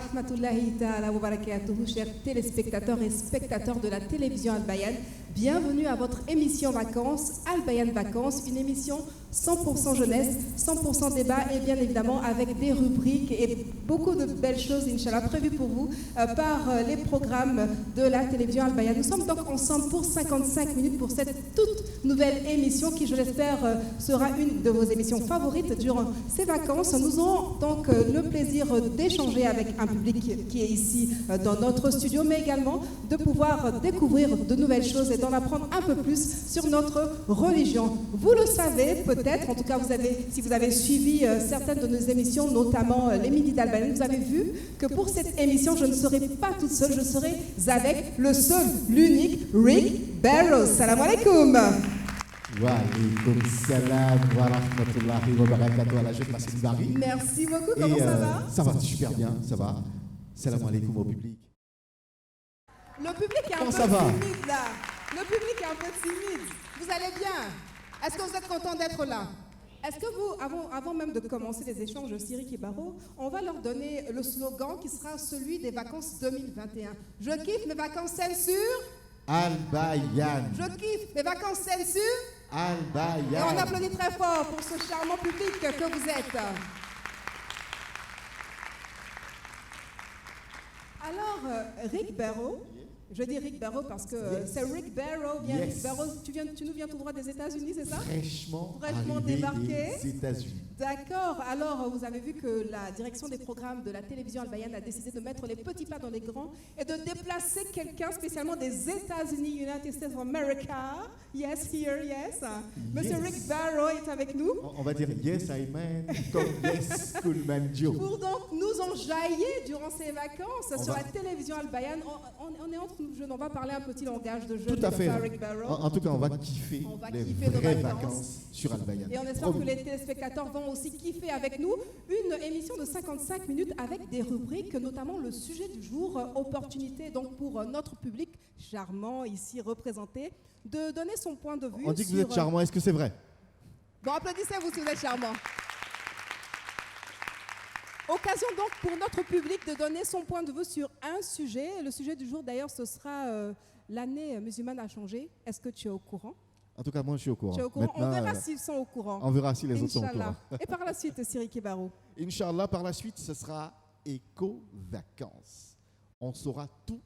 rahmatullahi ta'ala wa barakatuhu, chers téléspectateurs et spectateurs de la télévision Al-Bayan. Bienvenue à votre émission Vacances, Al-Bayan Vacances, une émission 100% jeunesse, 100% débat et bien évidemment avec des rubriques et beaucoup de belles choses, Inch'Allah, prévues pour vous par les programmes de la télévision Al-Bayan. Nous sommes donc ensemble pour 55 minutes pour cette toute nouvelle émission qui, je l'espère, sera une de vos émissions favorites durant ces vacances. Nous aurons donc le plaisir d'échanger avec un public qui est ici dans notre studio, mais également de pouvoir découvrir de nouvelles choses et d'en apprendre un peu plus sur notre religion. Vous le savez peut-être, en tout cas si vous avez suivi certaines de nos émissions, notamment les Midi d'Al-Bayan, vous avez vu que pour cette émission, je ne serai pas toute seule, je serai avec le seul, l'unique Rick Barrows. Salam alaikum. Wa alaikum salam wa rahmatullahi wa barakatuh à la jeune Massine Barry. Merci beaucoup, comment ça va? Ça va super bien, ça va. Salam alaikum au public. Le public est un peu timide là. Le public est un peu timide. Vous allez bien? Est-ce que vous êtes content d'être là? Est-ce que vous, avant même de commencer les échanges, Cyril et Baro, on va leur donner le slogan qui sera celui des vacances 2021. Je kiffe mes vacances saines sur Al-Bayan. Je kiffe mes vacances saines sur Al-Bayan. Et on applaudit très fort pour ce charmant public que vous êtes. Alors, Rick Barrows, je dis Rick Barrows parce que c'est Rick Barrows, Rick Barrows, tu nous viens tout droit des États-Unis, c'est ça? Fraîchement débarqué des États-Unis. D'accord. Alors, vous avez vu que la direction des programmes de la télévision Al-Bayan a décidé de mettre les petits pas dans les grands et de déplacer quelqu'un spécialement des États-Unis, United States of America. Yes, here, yes. Monsieur Rick Barrows est avec nous. On va dire yes, I man, comme yes, Coolman Joe. Pour donc nous enjailler durant ces vacances sur la télévision Al-Bayan. On est entre nous jeunes, on va parler un petit langage de jeunes. Tout à fait. Rick Barrows. En tout cas, on va kiffer les vraies vacances sur Al-Bayan. Et on espère que les téléspectateurs vont aussi kiffer avec nous une émission de 55 minutes avec des rubriques, notamment le sujet du jour, opportunité donc pour notre public charmant ici représenté, de donner son point de vue. On dit que vous êtes charmant, est-ce que c'est vrai? Bon, applaudissez-vous si vous êtes charmant. Occasion donc pour notre public de donner son point de vue sur un sujet. Le sujet du jour d'ailleurs ce sera l'année musulmane a changé. Est-ce que tu es au courant? En tout cas, moi, je suis au courant. Tu es au courant. On verra s'ils sont au courant. On verra si les autres sont au courant. Et par la suite, Cyril Kebaro. Inch'Allah, par la suite, ce sera éco-vacances. On saura tout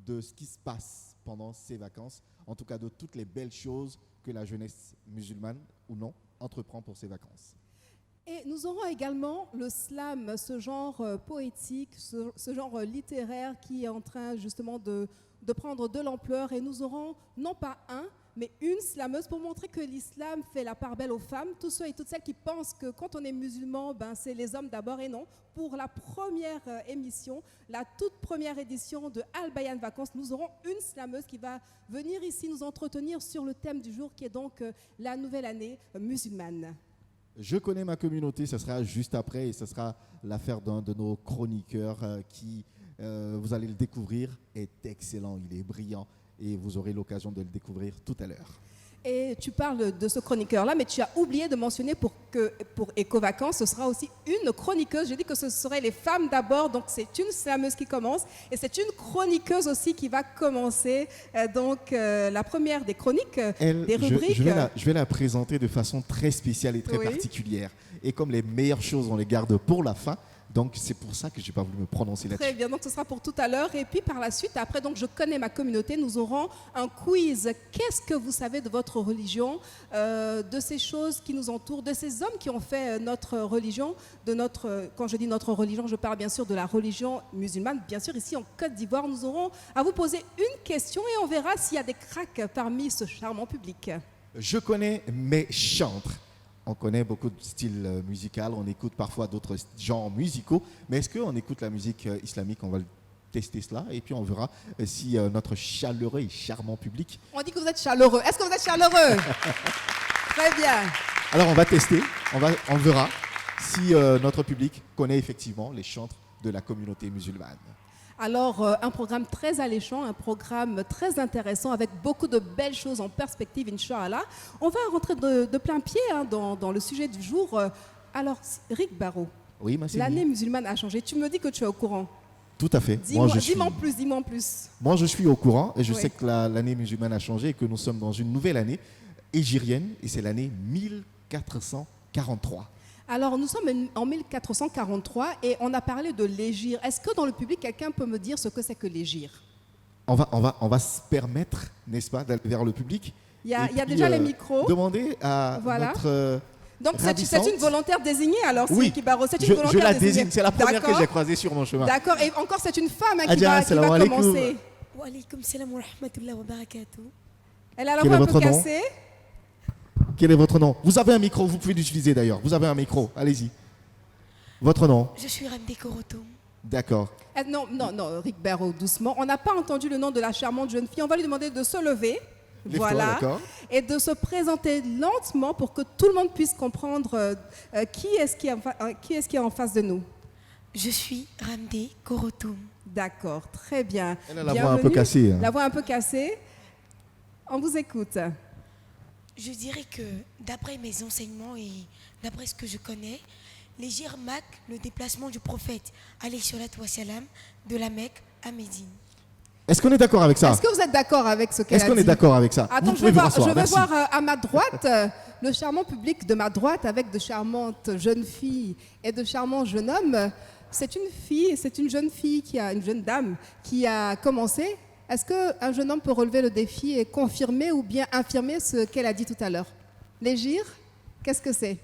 de ce qui se passe pendant ces vacances, en tout cas de toutes les belles choses que la jeunesse musulmane, ou non, entreprend pour ces vacances. Et nous aurons également le slam, ce genre poétique, ce genre littéraire qui est en train justement de prendre de l'ampleur. Et nous aurons non pas un, mais une slameuse pour montrer que l'islam fait la part belle aux femmes. Tous ceux et toutes celles qui pensent que quand on est musulman, c'est les hommes d'abord et non. Pour la première émission, la toute première édition de Al-Bayan Vacances, nous aurons une slameuse qui va venir ici nous entretenir sur le thème du jour qui est donc la nouvelle année musulmane. Je connais ma communauté, ce sera juste après et ce sera l'affaire d'un de nos chroniqueurs qui, vous allez le découvrir, est excellent, il est brillant et vous aurez l'occasion de le découvrir tout à l'heure. Et tu parles de ce chroniqueur-là, mais tu as oublié de mentionner pour Éco-Vacances, ce sera aussi une chroniqueuse. J'ai dit que ce seraient les femmes d'abord, donc c'est une slameuse qui commence. Et c'est une chroniqueuse aussi qui va commencer la première des chroniques, des rubriques. Je vais la présenter de façon très spéciale et très particulière. Et comme les meilleures choses, on les garde pour la fin. Donc, c'est pour ça que je n'ai pas voulu me prononcer là-dessus. Très bien, donc ce sera pour tout à l'heure. Et puis, par la suite, après, donc, je connais ma communauté, nous aurons un quiz. Qu'est-ce que vous savez de votre religion, de ces choses qui nous entourent, de ces hommes qui ont fait notre religion, quand je dis notre religion, je parle bien sûr de la religion musulmane. Bien sûr, ici en Côte d'Ivoire, nous aurons à vous poser une question et on verra s'il y a des cracks parmi ce charmant public. Je connais mes chantres. On connaît beaucoup de styles musicaux, on écoute parfois d'autres genres musicaux, mais est-ce qu'on écoute la musique islamique? On va tester cela et puis on verra si notre chaleureux et charmant public... On dit que vous êtes chaleureux. Est-ce que vous êtes chaleureux? Très bien. Alors on va tester, on verra si notre public connaît effectivement les chantres de la communauté musulmane. Alors, un programme très alléchant, un programme très intéressant avec beaucoup de belles choses en perspective, Inch'Allah. On va rentrer de plein pied dans le sujet du jour. Alors, Rick Barrows, oui, l'année musulmane a changé. Tu me dis que tu es au courant. Tout à fait. Dis-moi en plus. Moi, je suis au courant et je Oui. sais que l'année musulmane a changé et que nous sommes dans une nouvelle année égérienne et c'est l'année 1443. Alors, nous sommes en 1443 et on a parlé de l'hégire. Est-ce que dans le public, quelqu'un peut me dire ce que c'est que l'hégire? On va se permettre, n'est-ce pas, d'aller vers le public. Il y a Et puis, déjà les micros. Demander à Voilà. notre Donc, ravissante. c'est une volontaire désignée alors, Oui, Siri Kibaro. C'est une je volontaire la désignée. désigne. C'est la première que D'accord. j'ai croisée sur mon chemin. D'accord. Et encore, c'est une femme qui Adja, va salam alaikum. commencer. Wa alaykoum salam wa rahmatullahi wa barakatuh. Elle a la Quel voix est un peu votre nom? cassée. Quel est votre nom? Vous avez un micro, vous pouvez l'utiliser d'ailleurs. Vous avez un micro, allez-y. Votre nom? Je suis Ramdé Korotoum. D'accord. Non, Rick Barrow, doucement. On n'a pas entendu le nom de la charmante jeune fille. On va lui demander de se lever. Lève-toi, Voilà. d'accord. Et de se présenter lentement pour que tout le monde puisse comprendre qui est-ce qui est en face de nous. Je suis Ramdé Korotoum. D'accord, très bien. Elle a la voix un peu cassée, hein. La voix un peu cassée. On vous écoute. Je dirais que d'après mes enseignements et d'après ce que je connais, l'hégire marque le déplacement du prophète alayhi salatu wa salam de la Mecque à Médine. Est-ce qu'on est d'accord avec ça? Est-ce que vous êtes d'accord avec ce qu'elle a Est-ce qu'on dit? est d'accord avec ça? Attends, Vous je vais pouvez vous voir, rasseoir, merci. à ma droite le charmant public de ma droite avec de charmantes jeunes filles et de charmants jeunes hommes. C'est une jeune fille une jeune dame qui a commencé. Est-ce qu'un jeune homme peut relever le défi et confirmer ou bien infirmer ce qu'elle a dit tout à l'heure? L'hégire, qu'est-ce que c'est?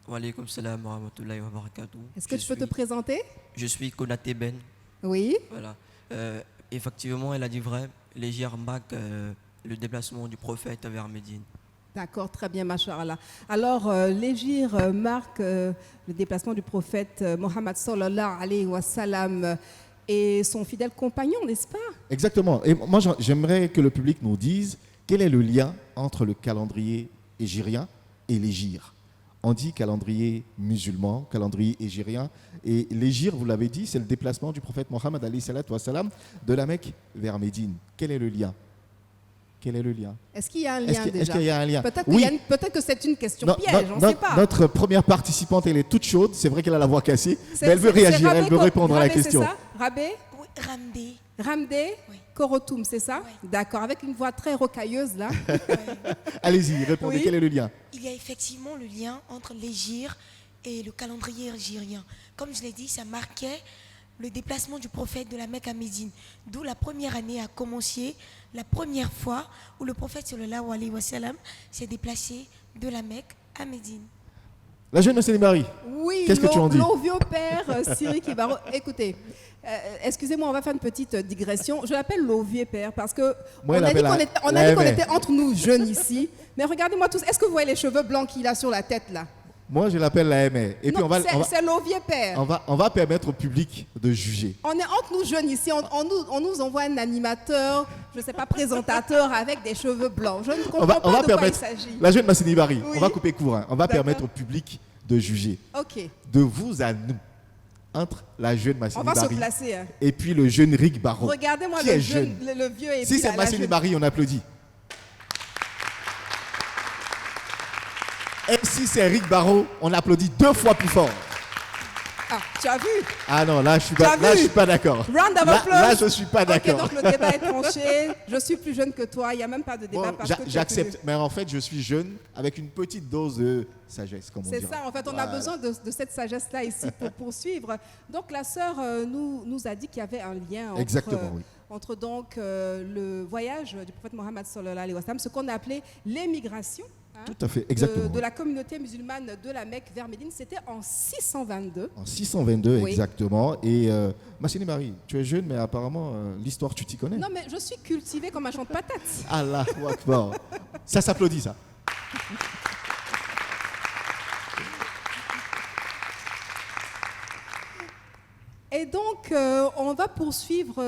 Wa alaykoum salam wa rahmatullahi wa barakatuh. Est-ce que tu peux te présenter? Je suis Konaté Ben. Oui. Voilà. Effectivement, elle a dit vrai. L'hégire marque le déplacement du prophète vers Médine. D'accord, très bien, Masha'Allah. Alors, l'hégire marque le déplacement du prophète Mohammed sallallahu alayhi wa sallam et son fidèle compagnon, n'est-ce pas? Exactement. Et moi, j'aimerais que le public nous dise quel est le lien entre le calendrier égyrien et l'hégire. On dit calendrier musulman, calendrier égyrien. Et l'hégire, vous l'avez dit, c'est le déplacement du prophète Mohammed alayhi salatu wa salam de la Mecque vers Médine. Quel est le lien? Quel est le lien? Est-ce qu'il y a un lien déjà? Est-ce qu'il y a un lien? Peut-être Oui. peut-être que c'est une question Non, piège, on ne sait pas. Notre première participante, elle est toute chaude. C'est vrai qu'elle a la voix cassée, C'est- mais elle veut c'est réagir, Rabé elle veut répondre à la Rabé, question. C'est ça Rabé Oui, Ramdé. Ramdé Oui. Korotoum, c'est ça? Oui. D'accord, avec une voix très rocailleuse là. Allez-y, répondez. Oui. Quel est le lien? Il y a effectivement le lien entre l'hégire et le calendrier égyrien. Comme je l'ai dit, ça marquait le déplacement du prophète de la Mecque à Médine. D'où la première année a commencé, la première fois où le prophète sallallahu alayhi wa sallam s'est déplacé de la Mecque à Médine. La jeune Massé Marie. Oui, Qu'est-ce que tu en dis? Mon vieux père, Siri Kibaro. Écoutez, excusez-moi, on va faire une petite digression. Je l'appelle le vieux père parce que Moi, on a dit qu'on la MA. était entre nous jeunes ici. Mais regardez-moi tous. Est-ce que vous voyez les cheveux blancs qu'il a sur la tête là? Moi, je l'appelle la MA. Et puis, Non, c'est le vieux père. on va permettre au public de juger. On est entre nous jeunes ici, on nous envoie un animateur, je ne sais pas, présentateur avec des cheveux blancs. Je ne comprends pas de quoi il permettre, s'agit. la jeune Massini Barry, Oui. on va couper court. Hein. On va D'accord. permettre au public de juger. Ok, De vous à nous. Entre la jeune Massini on va se Barry placer. Hein. et puis le jeune Rick Barrault. Regardez-moi Qui le est jeune, jeune. le vieux et Si puis c'est la Massini jeune. Barry, on applaudit. Et si c'est Rick Barrault, on applaudit 2 fois plus fort. Ah, tu as vu? Ah non, là je suis Tu as pas, vu? d'accord. Round of Là, applause. là, je suis pas Ok, d'accord. donc le débat est tranché. Je suis plus jeune que toi, il n'y a même pas de débat Bon, parce que tu es j'accepte, plus- mais en fait, je suis jeune avec une petite dose de sagesse, comme on dit. C'est ça, en fait, on a besoin de cette sagesse-là ici pour poursuivre. Donc la sœur nous a dit qu'il y avait un lien entre, Exactement, oui. entre donc le voyage du prophète Mohammed sallallahu alayhi wa sallam, ce qu'on a appelé l'émigration hein, Tout à fait, exactement. de la communauté musulmane de la Mecque vers Médine. C'était en 622. En 622, Oui. exactement. Et Massini Marie, tu es jeune, mais apparemment, l'histoire, tu t'y connais. Non, mais je suis cultivée comme un champ de patates. Allahu Akbar. Ça s'applaudit, ça. Et donc, on va poursuivre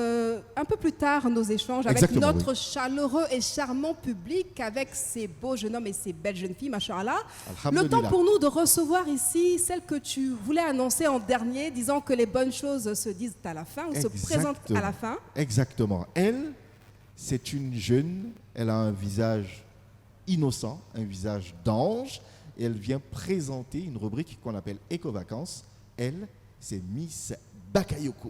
un peu plus tard nos échanges avec Exactement, notre chaleureux et charmant public, avec ces beaux jeunes hommes et ces belles jeunes filles, machallah. Le Alhamdulillah. temps pour nous de recevoir ici celle que tu voulais annoncer en dernier, disant que les bonnes choses se disent à la fin ou se présentent à la fin. Exactement. Elle, c'est une jeune, elle a un visage innocent, un visage d'ange, et elle vient présenter une rubrique qu'on appelle Éco-Vacances. Elle, c'est Miss Bakayoko.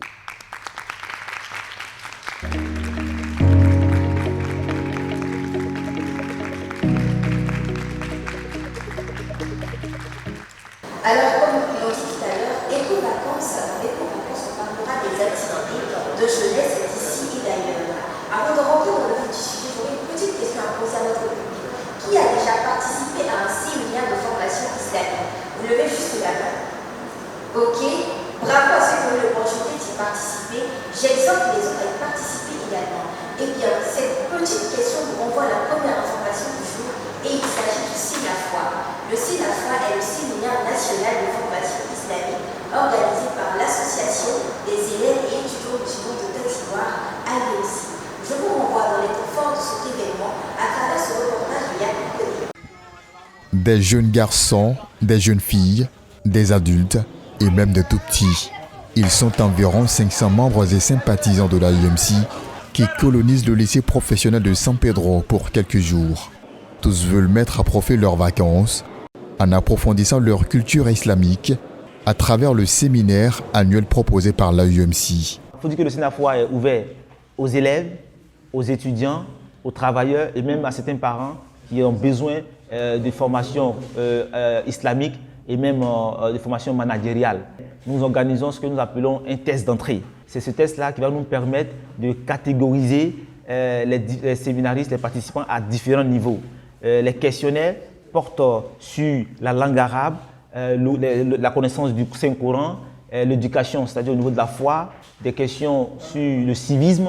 Alors, comme nous l'ont dit tout à l'heure, éco-vacances, on parlera des activités de jeunesse d'ici et d'ailleurs. Avant de rentrer dans le vif du sujet, j'aurais une petite question à poser à notre public. Qui a déjà participé à un séminaire de formation islamique? Vous levez juste la main. Ok. Bravo à ceux qui ont eu l'opportunité d'y participer. J'exhorte les autres à y participer également. Eh bien, cette petite question vous renvoie à la première information du jour et il s'agit du SINAFOI. Le SINAFOI est le séminaire national de formation islamique organisé par l'association des élèves et étudiants musulmans de Côte d'Ivoire, AIOC. Je vous renvoie dans les temps forts de cet événement à travers ce reportage de Yann Koné. Des jeunes garçons, des jeunes filles, des adultes et même des tout-petits. Ils sont environ 500 membres et sympathisants de l'AIMC qui colonisent le lycée professionnel de San Pedro pour quelques jours. Tous veulent mettre à profit leurs vacances en approfondissant leur culture islamique à travers le séminaire annuel proposé par l'AIMC. Il faut dire que le SINAFOI est ouvert aux élèves, aux étudiants, aux travailleurs et même à certains parents qui ont besoin de formation islamique et même de formation managériale. Nous organisons ce que nous appelons un test d'entrée. C'est ce test-là qui va nous permettre de catégoriser les séminaristes, les participants à différents niveaux. Les questionnaires portent sur la langue arabe, la connaissance du Saint-Coran, l'éducation, c'est-à-dire au niveau de la foi, des questions sur le civisme.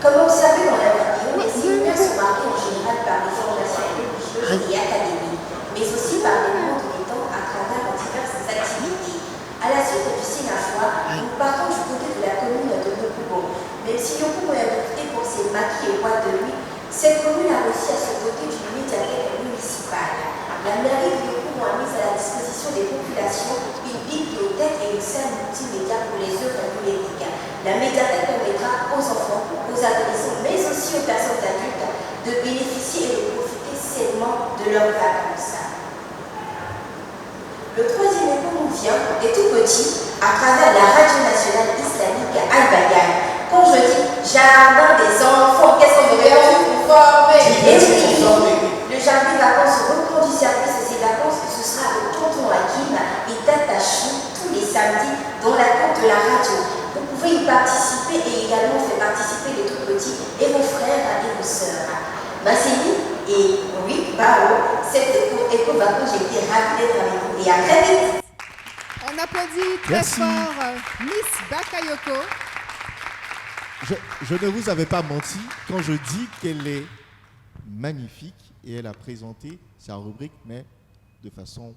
Comme observé dans la vidéo, les séminaires sont marqués en général par des formations religieuses et académiques, mais aussi par des moments de détente à travers diverses activités. À la suite du SINAFOI, nous partons du côté de la commune de Yopougon. Même si Yopougon est réputée pour ses maquis et boîtes de nuit, cette commune a réussi à se doter d'une médiathèque municipale. La mairie de Yopougon a mis à la disposition des populations une bibliothèque et une salle multimédia pour les œuvres polémiques. La médiathèque permettra aux enfants, aux adolescents, mais aussi aux personnes adultes de bénéficier et de profiter sainement de leurs vacances. Le troisième écho nous vient, est tout petit, à travers la radio nationale islamique Al-Bayan. Quand je dis jardin des enfants, qu'est-ce qu'on veut dire? Le jardin des vacances reprend du service de ces vacances, ce sera le tonton Hakim et Tata Chou tous les samedis dans la cour de la radio. Vous pouvez y participer et également faire participer les tout petits et vos frères et vos sœurs. Massini et oui, Bao, cette éco-vacances, j'ai été ravie d'être avec vous et à très vite. On applaudit très fort Miss Bakayoko. Je ne vous avais pas menti quand je dis qu'elle est magnifique et elle a présenté sa rubrique, mais de façon...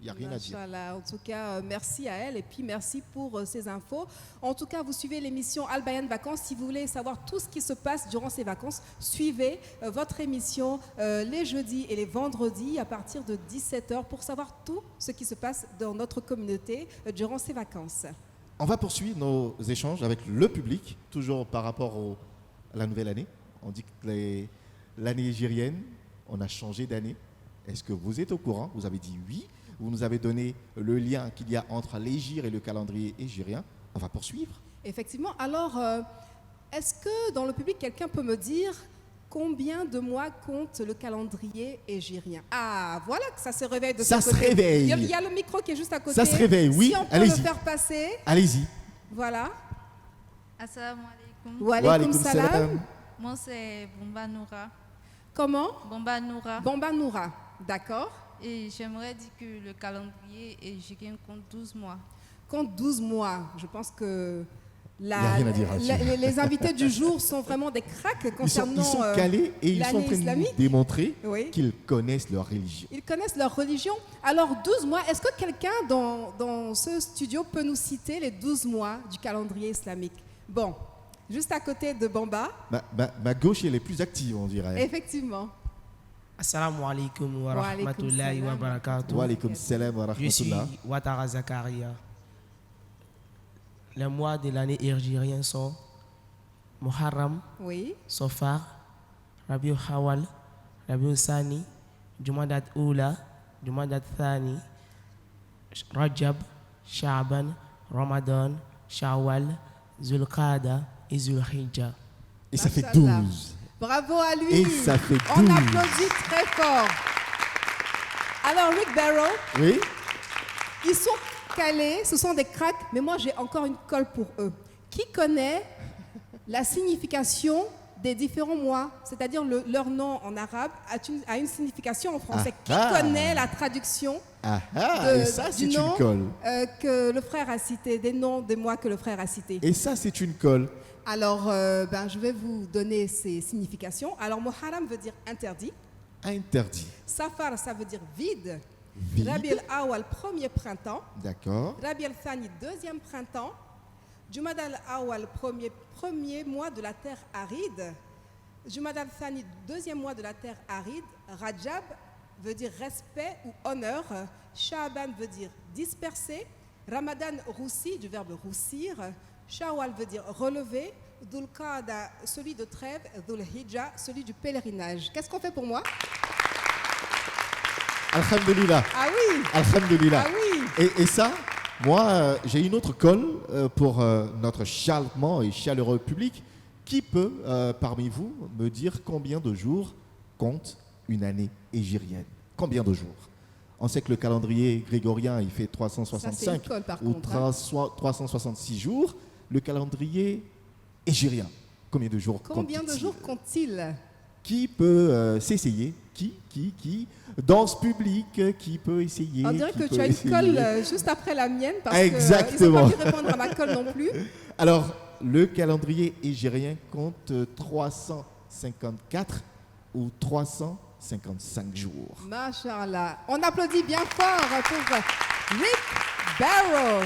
Il n'y a rien à dire. En tout cas, merci à elle et puis merci pour ces infos. En tout cas, vous suivez l'émission Al-Bayan Vacances. Si vous voulez savoir tout ce qui se passe durant ces vacances, suivez votre émission les jeudis et les vendredis à partir de 17h pour savoir tout ce qui se passe dans notre communauté durant ces vacances. On va poursuivre nos échanges avec le public, toujours par rapport à la nouvelle année. On dit que l'année égérienne, on a changé d'année. Est-ce que vous êtes au courant? Vous avez dit oui. Vous nous avez donné le lien qu'il y a entre l'hégire et le calendrier égérien. On va poursuivre. Effectivement. Alors, est-ce que dans le public, quelqu'un peut me dire combien de mois compte le calendrier égérien? Ah, voilà que ça se réveille de ce côté. Ça se réveille. Il y a le micro qui est juste à côté. Ça se réveille, oui. Si on peut le faire passer. Allez-y. Voilà. Assalamu alaikum. Wa alaikum salam. Moi, c'est Bomba Noura. Comment? Bomba Noura. Bomba Noura, d'accord. Et j'aimerais dire que le calendrier égérien compte 12 mois. Compte 12 mois. Je pense que y a rien à dire les invités du jour sont vraiment des cracks concernant ils sont calés et ils sont en train de nous démontrer qu'ils connaissent leur religion. Ils connaissent leur religion. Alors 12 mois, est-ce que quelqu'un dans ce studio peut nous citer les 12 mois du calendrier islamique? Bon, juste à côté de Bamba. Ma gauche, elle est plus active, on dirait. Effectivement. Assalamu alaikum wa rahmatullahi wa barakatuh. Wa alaikum salam wa rahmatullah. Je suis Ouattara Zakaria. Les mois de l'année égérienne sont Muharram, Sofar, Rabiul Hawal, Rabiul Sani, Jumadat Oula, Jumadat Thani, Rajab, Sha'ban, Ramadan, Shawwal, Zulqada, et Zulhijja. Et ça fait 12. Bravo à lui. Et ça fait 12. On applaudit très fort. Alors, Rick Barrow, oui, ils sont calés, ce sont des cracks, mais moi j'ai encore une colle pour eux. Qui connaît la signification des différents mois, c'est-à-dire leur nom en arabe a une signification en français. Qui connaît la traduction et ça, c'est du nom une colle. Que le frère a cité, des noms des mois que le frère a cités? Et ça, c'est une colle. Alors, je vais vous donner ces significations. Alors, Muharram veut dire interdit. Interdit. Safar, ça veut dire vide. Vide. Rabi al-Awal, premier printemps. D'accord. Rabi al-Thani, deuxième printemps. Jumad al-Awal, premier mois de la terre aride. Jumad al-Thani, deuxième mois de la terre aride. Rajab veut dire respect ou honneur. Sha'ban veut dire disperser. Ramadan, roussi, du verbe roussir. Shawwal veut dire relever. Dhul Qa'da, celui de trêve. Dhul Hijja, celui du pèlerinage. Qu'est-ce qu'on fait pour moi? Alhamdulillah. Ah oui. Alhamdulillah. Ah oui. Et ça, moi, j'ai une autre colle pour notre charmant et chaleureux public. Qui peut, parmi vous, me dire combien de jours compte une année hégirienne? Combien de jours? On sait que le calendrier grégorien, il fait 365 ou 366 jours. Le calendrier hégirien, combien de jours compte-t-il? Combien de jours compte-t-il? Qui peut s'essayer? Qui dans ce public, qui peut essayer? On dirait que tu as une colle juste après la mienne parce exactement. qu'ils n'ont pas pu répondre à ma colle non plus. Alors, le calendrier hégirien compte 354 ou 355 jours. Masha'Allah. On applaudit bien fort pour Rick Barrow.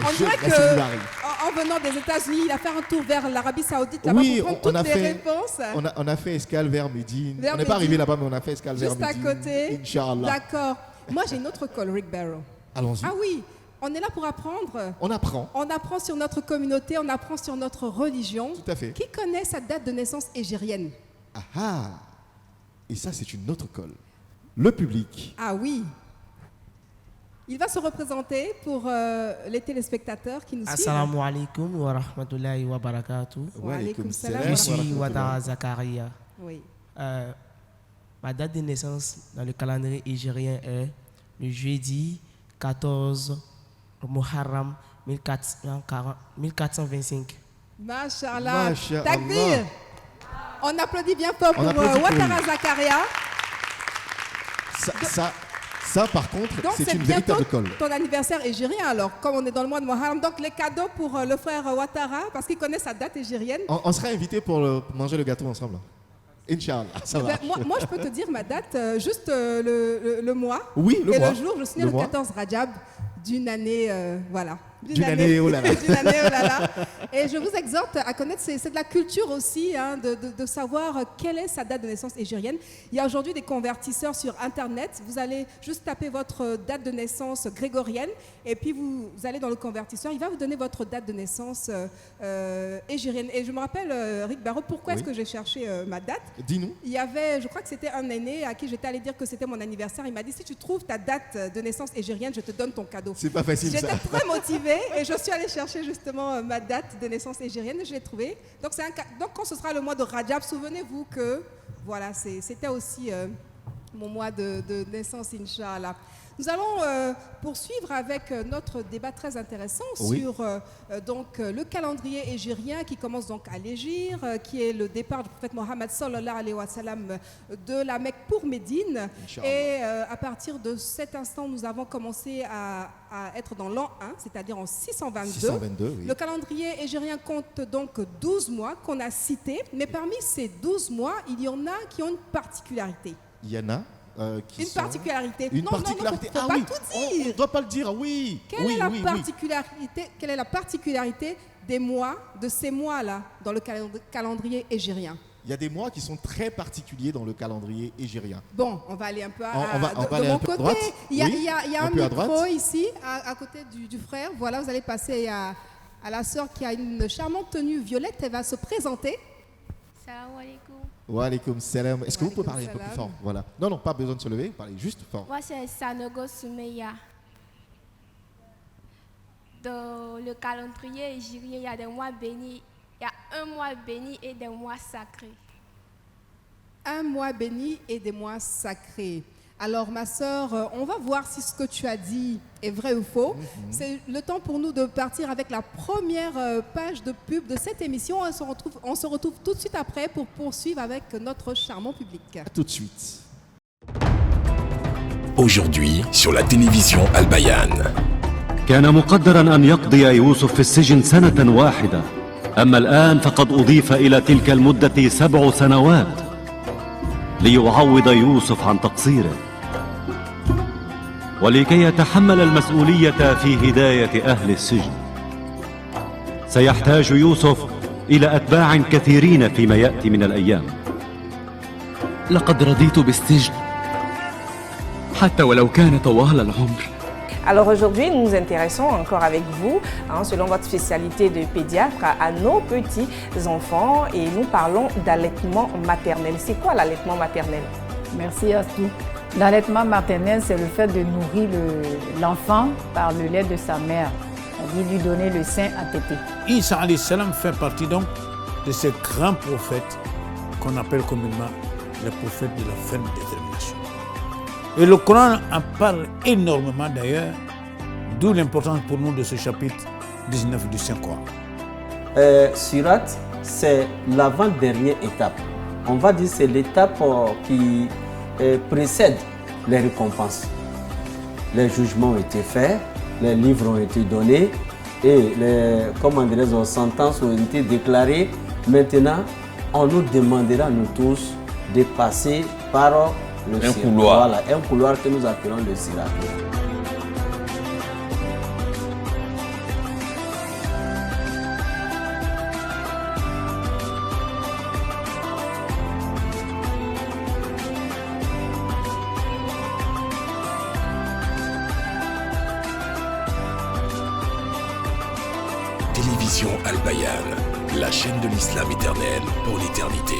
On dirait qu'en venant des États-Unis, il a fait un tour vers l'Arabie Saoudite là-bas pour prendre toutes les réponses. On a fait escale vers Médine. On n'est pas arrivé là-bas, mais on a fait escale vers Médine. Juste à côté. Inch'Allah. D'accord. Moi, j'ai une autre colle, Rick Barrow. Allons-y. Ah oui, on est là pour apprendre. On apprend. On apprend sur notre communauté, on apprend sur notre religion. Tout à fait. Qui connaît sa date de naissance hégirienne? Ah ah. Et ça, c'est une autre colle. Le public. Ah oui. Il va se représenter pour les téléspectateurs qui nous suivent. Assalamu alaikum wa rahmatullahi wa barakatuh. Wa alaikum salam. Je suis Ouattara Zakaria. Oui. Ma date de naissance dans le calendrier hégirien est le jeudi 14 Muharram 1425. Masha'Allah. Takbir. On applaudit bien fort pour Ouattara Zakaria. Ça, par contre, c'est une véritable colle. Ton anniversaire hégirien, alors, comme on est dans le mois de Muharram. Donc, les cadeaux pour le frère Ouattara, parce qu'il connaît sa date hégirienne. On sera invité pour manger le gâteau ensemble. Inch'Allah, ça va. Moi, je peux te dire ma date, juste le mois. Oui, le mois. Et le jour, je suis né le 14 Rajab d'une année, voilà. D'une année, oh là là. D'une année, oh là là. Et je vous exhorte à connaître, c'est de la culture aussi, hein, de savoir quelle est sa date de naissance hégirienne. Il y a aujourd'hui des convertisseurs sur Internet. Vous allez juste taper votre date de naissance grégorienne et puis vous allez dans le convertisseur. Il va vous donner votre date de naissance hégirienne. Et je me rappelle, Rick Barrow, pourquoi est-ce que j'ai cherché ma date? Dis-nous. Il y avait, je crois que c'était un aîné à qui j'étais allée dire que c'était mon anniversaire. Il m'a dit, si tu trouves ta date de naissance hégirienne, je te donne ton cadeau. C'est pas facile, ça. J'étais très motivée. Et je suis allée chercher justement ma date de naissance hégirienne et je l'ai trouvée. Donc, donc quand ce sera le mois de Rajab, souvenez-vous que voilà, c'était aussi mon mois de naissance, Inch'Allah. Nous allons poursuivre avec notre débat très intéressant sur donc, le calendrier hégirien qui commence donc à l'Hégire, qui est le départ du prophète Mohammed sallallahu alayhi wa sallam de la Mecque pour Médine. Et à partir de cet instant, nous avons commencé à être dans l'an 1, c'est-à-dire en 622. Oui. Le calendrier hégirien compte donc 12 mois qu'on a cités, mais parmi ces 12 mois, il y en a qui ont une particularité. Il y en a une particularité. Une particularité. Non, faut pas tout dire. On ne doit pas le dire, oui. Quelle est la particularité des mois, de ces mois-là, dans le calendrier hégirien? Il y a des mois qui sont très particuliers dans le calendrier hégirien. Bon, on va aller un peu de mon côté. Droite. Il y a un micro ici, à côté du frère. Voilà, vous allez passer à la sœur qui a une charmante tenue violette. Elle va se présenter. Salam alaikum. Wa alaikum salam. Est-ce que vous pouvez parler un peu plus fort? Voilà. Non, pas besoin de se lever, parlez juste fort. Moi, c'est Sanogo Soumeya. Dans le calendrier hégirien, il y a des mois bénis Il y a un mois béni et des mois sacrés. Un mois béni et des mois sacrés. Alors, ma sœur, on va voir si ce que tu as dit est vrai ou faux. C'est le temps pour nous de partir avec la première page de pub de cette émission. On se retrouve tout de suite après pour poursuivre avec notre charmant public. À tout de suite. Aujourd'hui, sur la télévision Al Bayan. كان مقدرا أن يقضي يوسف في السجن سنة واحدة، أما الآن فقد أضيف إلى تلك المدة 7 سنوات ليعوض يوسف عن تقصيره، ولكي يتحمل المسؤولية في هداية أهل السجن. سيحتاج يوسف إلى أتباع كثيرين فيما يأتي من الأيام. لقد رضيت بالسجن حتى ولو كان طوال العمر. Alors aujourd'hui, nous nous intéressons encore avec vous, selon votre spécialité de pédiatre, à nos petits-enfants et nous parlons d'allaitement maternel. C'est quoi l'allaitement maternel? Merci Astou. L'allaitement maternel, c'est le fait de nourrir l'enfant par le lait de sa mère, c'est-à-dire lui donner le sein à téter. Isa alayhi salam fait partie donc de ces grands prophètes qu'on appelle communément les prophètes de la ferme détermination. Et le Coran en parle énormément d'ailleurs, d'où l'importance pour nous de ce chapitre 19 du Saint-Coran. Surat, c'est l'avant-dernière étape. On va dire que c'est l'étape qui précède les récompenses. Les jugements ont été faits, les livres ont été donnés et les sentences ont été déclarées. Maintenant, on nous demandera, nous tous, de passer par un couloir. Voilà, un couloir que nous appelons le sirat. Télévision Al Bayan, la chaîne de l'islam éternel pour l'éternité.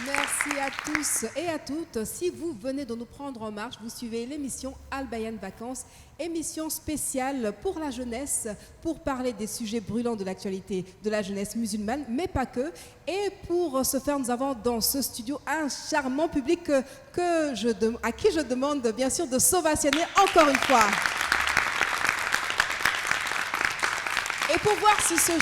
Merci à tous et à toutes. Si vous venez de nous prendre en marche, vous suivez l'émission Al Bayan Vacances, émission spéciale pour la jeunesse, pour parler des sujets brûlants de l'actualité de la jeunesse musulmane, mais pas que. Et pour ce faire, nous avons dans ce studio un charmant public à qui je demande bien sûr de s'ovationner encore une fois. Et pour voir si ce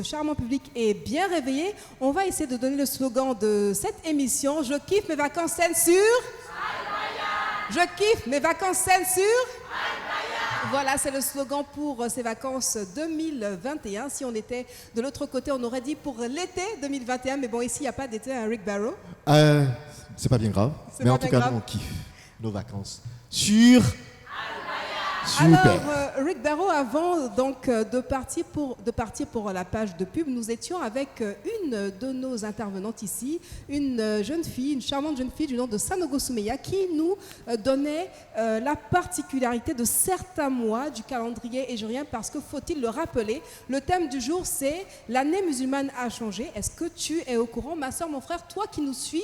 charmant public est bien réveillé, on va essayer de donner le slogan de cette émission. Je kiffe mes vacances saines sur Al-Bayan. Je kiffe mes vacances saines sur Al-Bayan. Voilà, c'est le slogan pour ces vacances 2021. Si on était de l'autre côté, on aurait dit pour l'été 2021. Mais bon, ici, il n'y a pas d'été, hein, Rick Barrow. C'est pas bien grave. Mais en tout cas, nous, on kiffe nos vacances sur... Super. Alors, Rick Barrow, avant donc, de partir pour la page de pub, nous étions avec une de nos intervenantes ici, une jeune fille, une charmante jeune fille du nom de Sanogo Soumeya, qui nous donnait la particularité de certains mois du calendrier hégérien, parce que, faut-il le rappeler, le thème du jour, c'est l'année musulmane a changé. Est-ce que tu es au courant, ma soeur, mon frère, toi qui nous suis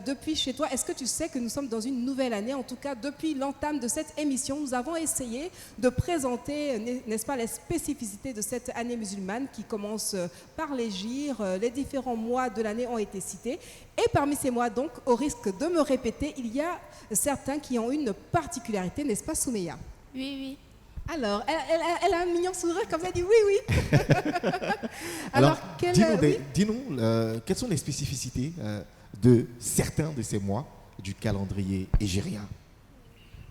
depuis chez toi, est-ce que tu sais que nous sommes dans une nouvelle année? En tout cas, depuis l'entame de cette émission, nous avons essayé de présenter, n'est-ce pas, les spécificités de cette année musulmane qui commence par les gires. Les différents mois de l'année ont été cités. Et parmi ces mois, donc, au risque de me répéter, il y a certains qui ont une particularité, n'est-ce pas, Soumeya? Oui, oui. Alors, elle a un mignon sourire comme ça, elle dit oui, oui. Alors dis-nous, quelles sont les spécificités de certains de ces mois du calendrier hégérien?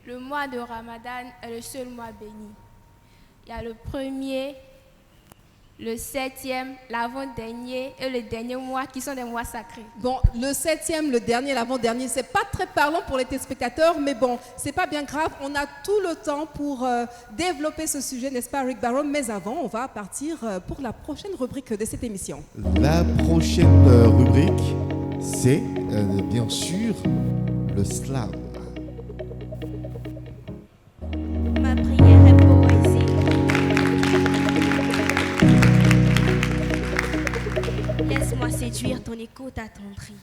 Le mois de Ramadan est le seul mois béni. Il y a le premier, le 7e, l'avant-dernier et le dernier mois qui sont des mois sacrés. Bon, le 7e, le dernier, l'avant-dernier, c'est pas très parlant pour les téléspectateurs, mais bon, c'est pas bien grave. On a tout le temps pour développer ce sujet, n'est-ce pas, Rick Barrow? Mais avant, on va partir pour la prochaine rubrique de cette émission. La prochaine rubrique, c'est bien sûr le slam. Ma prière est poésie. Laisse-moi séduire ton écoute attendrie.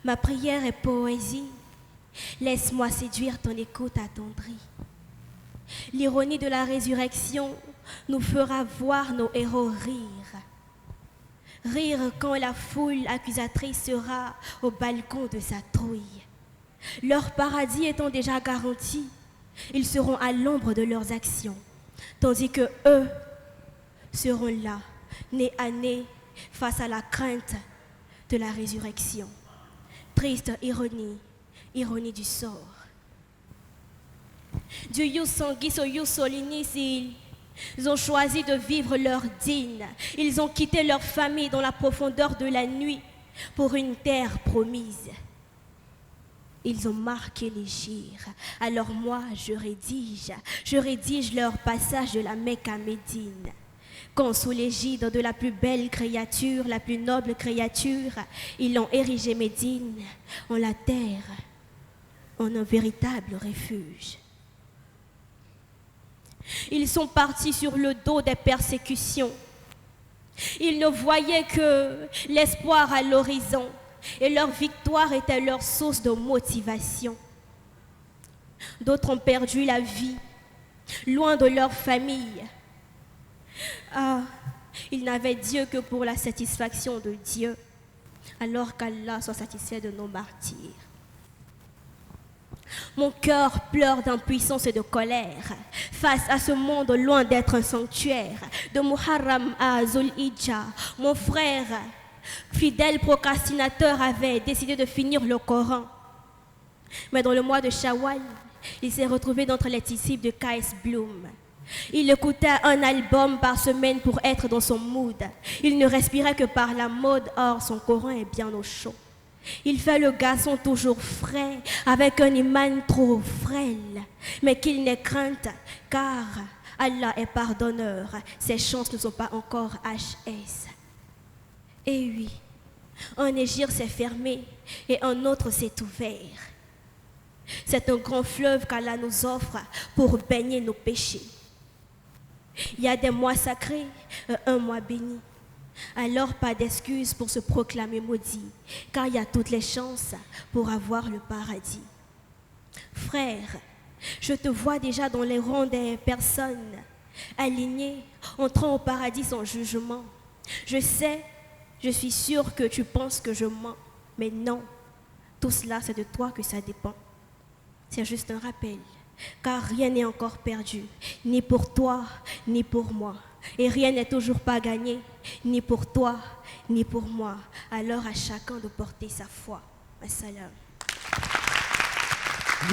Ma prière est poésie. Laisse-moi séduire ton écoute attendrie. L'ironie de la résurrection nous fera voir nos héros rire. Rire quand la foule accusatrice sera au balcon de sa trouille. Leur paradis étant déjà garanti, ils seront à l'ombre de leurs actions, tandis que eux seront là, nez à nez, face à la crainte de la résurrection. Triste ironie, ironie du sort. Du Ius Sanguis au Ius Solinis, ils ont choisi de vivre leur digne. Ils ont quitté leur famille dans la profondeur de la nuit pour une terre promise. Ils ont marqué les gires. Alors moi, je rédige leur passage de la Mecque à Médine. Quand sous l'égide de la plus belle créature, la plus noble créature, ils ont érigé Médine en la terre, en un véritable refuge. Ils sont partis sur le dos des persécutions. Ils ne voyaient que l'espoir à l'horizon et leur victoire était leur source de motivation. D'autres ont perdu la vie, loin de leur famille. Ah, ils n'avaient Dieu que pour la satisfaction de Dieu, alors qu'Allah soit satisfait de nos martyrs. Mon cœur pleure d'impuissance et de colère face à ce monde loin d'être un sanctuaire. De Muharram à Zul-Hijja, mon frère, fidèle procrastinateur, avait décidé de finir le Coran. Mais dans le mois de Shawwal, il s'est retrouvé d'entre les disciples de K.S. Bloom. Il écoutait un album par semaine pour être dans son mood. Il ne respirait que par la mode, or son Coran est bien au chaud. Il fait le garçon toujours frais, avec un iman trop frêle, mais qu'il n'ait crainte, car Allah est pardonneur. Ses chances ne sont pas encore HS. Et oui, un égir s'est fermé et un autre s'est ouvert. C'est un grand fleuve qu'Allah nous offre pour baigner nos péchés. Il y a des mois sacrés, un mois béni. Alors pas d'excuse pour se proclamer maudit, car il y a toutes les chances pour avoir le paradis. Frère, je te vois déjà dans les rangs des personnes alignées, entrant au paradis sans jugement. Je sais, je suis sûre que tu penses que je mens, mais non, tout cela c'est de toi que ça dépend. C'est juste un rappel, car rien n'est encore perdu, ni pour toi, ni pour moi. Et rien n'est toujours pas gagné, ni pour toi, ni pour moi. Alors à chacun de porter sa foi. Assalam.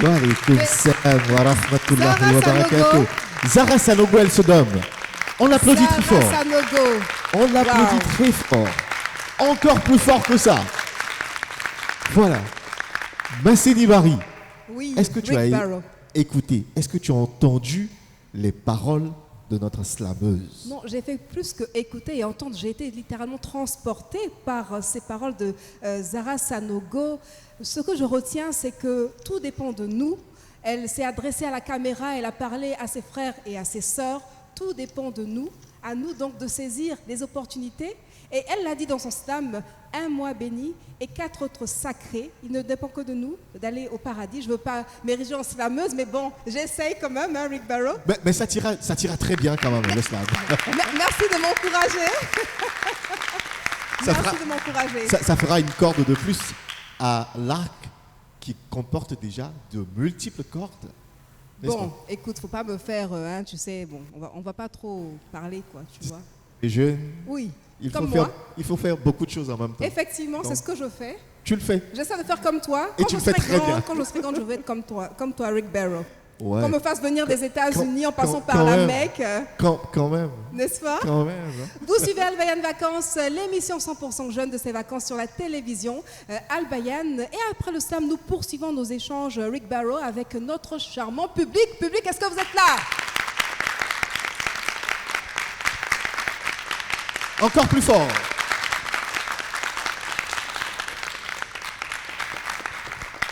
Wa alaykoum salam wa rahmatullahi wa barakatuh. Zahra Sanogo, elle se donne. On l'applaudit très fort. On l'applaudit très fort. Encore plus fort que ça. Voilà. Masseni Bari. Oui, est-ce que tu as écouté, est-ce que tu as entendu les paroles de notre slameuse? Non, j'ai fait plus que écouter et entendre. J'ai été littéralement transportée par ces paroles de Zahra Sanogo. Ce que je retiens, c'est que tout dépend de nous. Elle s'est adressée à la caméra, elle a parlé à ses frères et à ses sœurs. Tout dépend de nous. À nous donc de saisir les opportunités. Et elle l'a dit dans son slam, un mois béni et 4 autres sacrés. Il ne dépend que de nous d'aller au paradis. Je ne veux pas m'ériger en slameuse, mais bon, j'essaye quand même, hein, Rick Barrow. Mais ça t'ira très bien quand même, le slam. Merci de m'encourager. Merci de m'encourager. Ça fera une corde de plus à l'arc qui comporte déjà de multiples cordes. Bon, écoute, faut pas me faire, hein, tu sais, bon, on va pas trop parler, quoi, tu vois. Les jeunes. Oui. Il faut faire beaucoup de choses en même temps. Effectivement, c'est ce que je fais. Tu le fais. J'essaie de faire comme toi. Et tu le fais très bien. Quand je serai grande, je veux être comme toi, Rick Barrow. Ouais. Qu'on me fasse venir des États-Unis en passant par la Mecque. Quand même. N'est-ce pas? Quand même. Vous suivez Al Bayan Vacances, l'émission 100% jeune de ses vacances sur la télévision Al Bayan. Et après le slam, nous poursuivons nos échanges, Rick Barrow, avec notre charmant public. Public, est-ce que vous êtes là? Encore plus fort.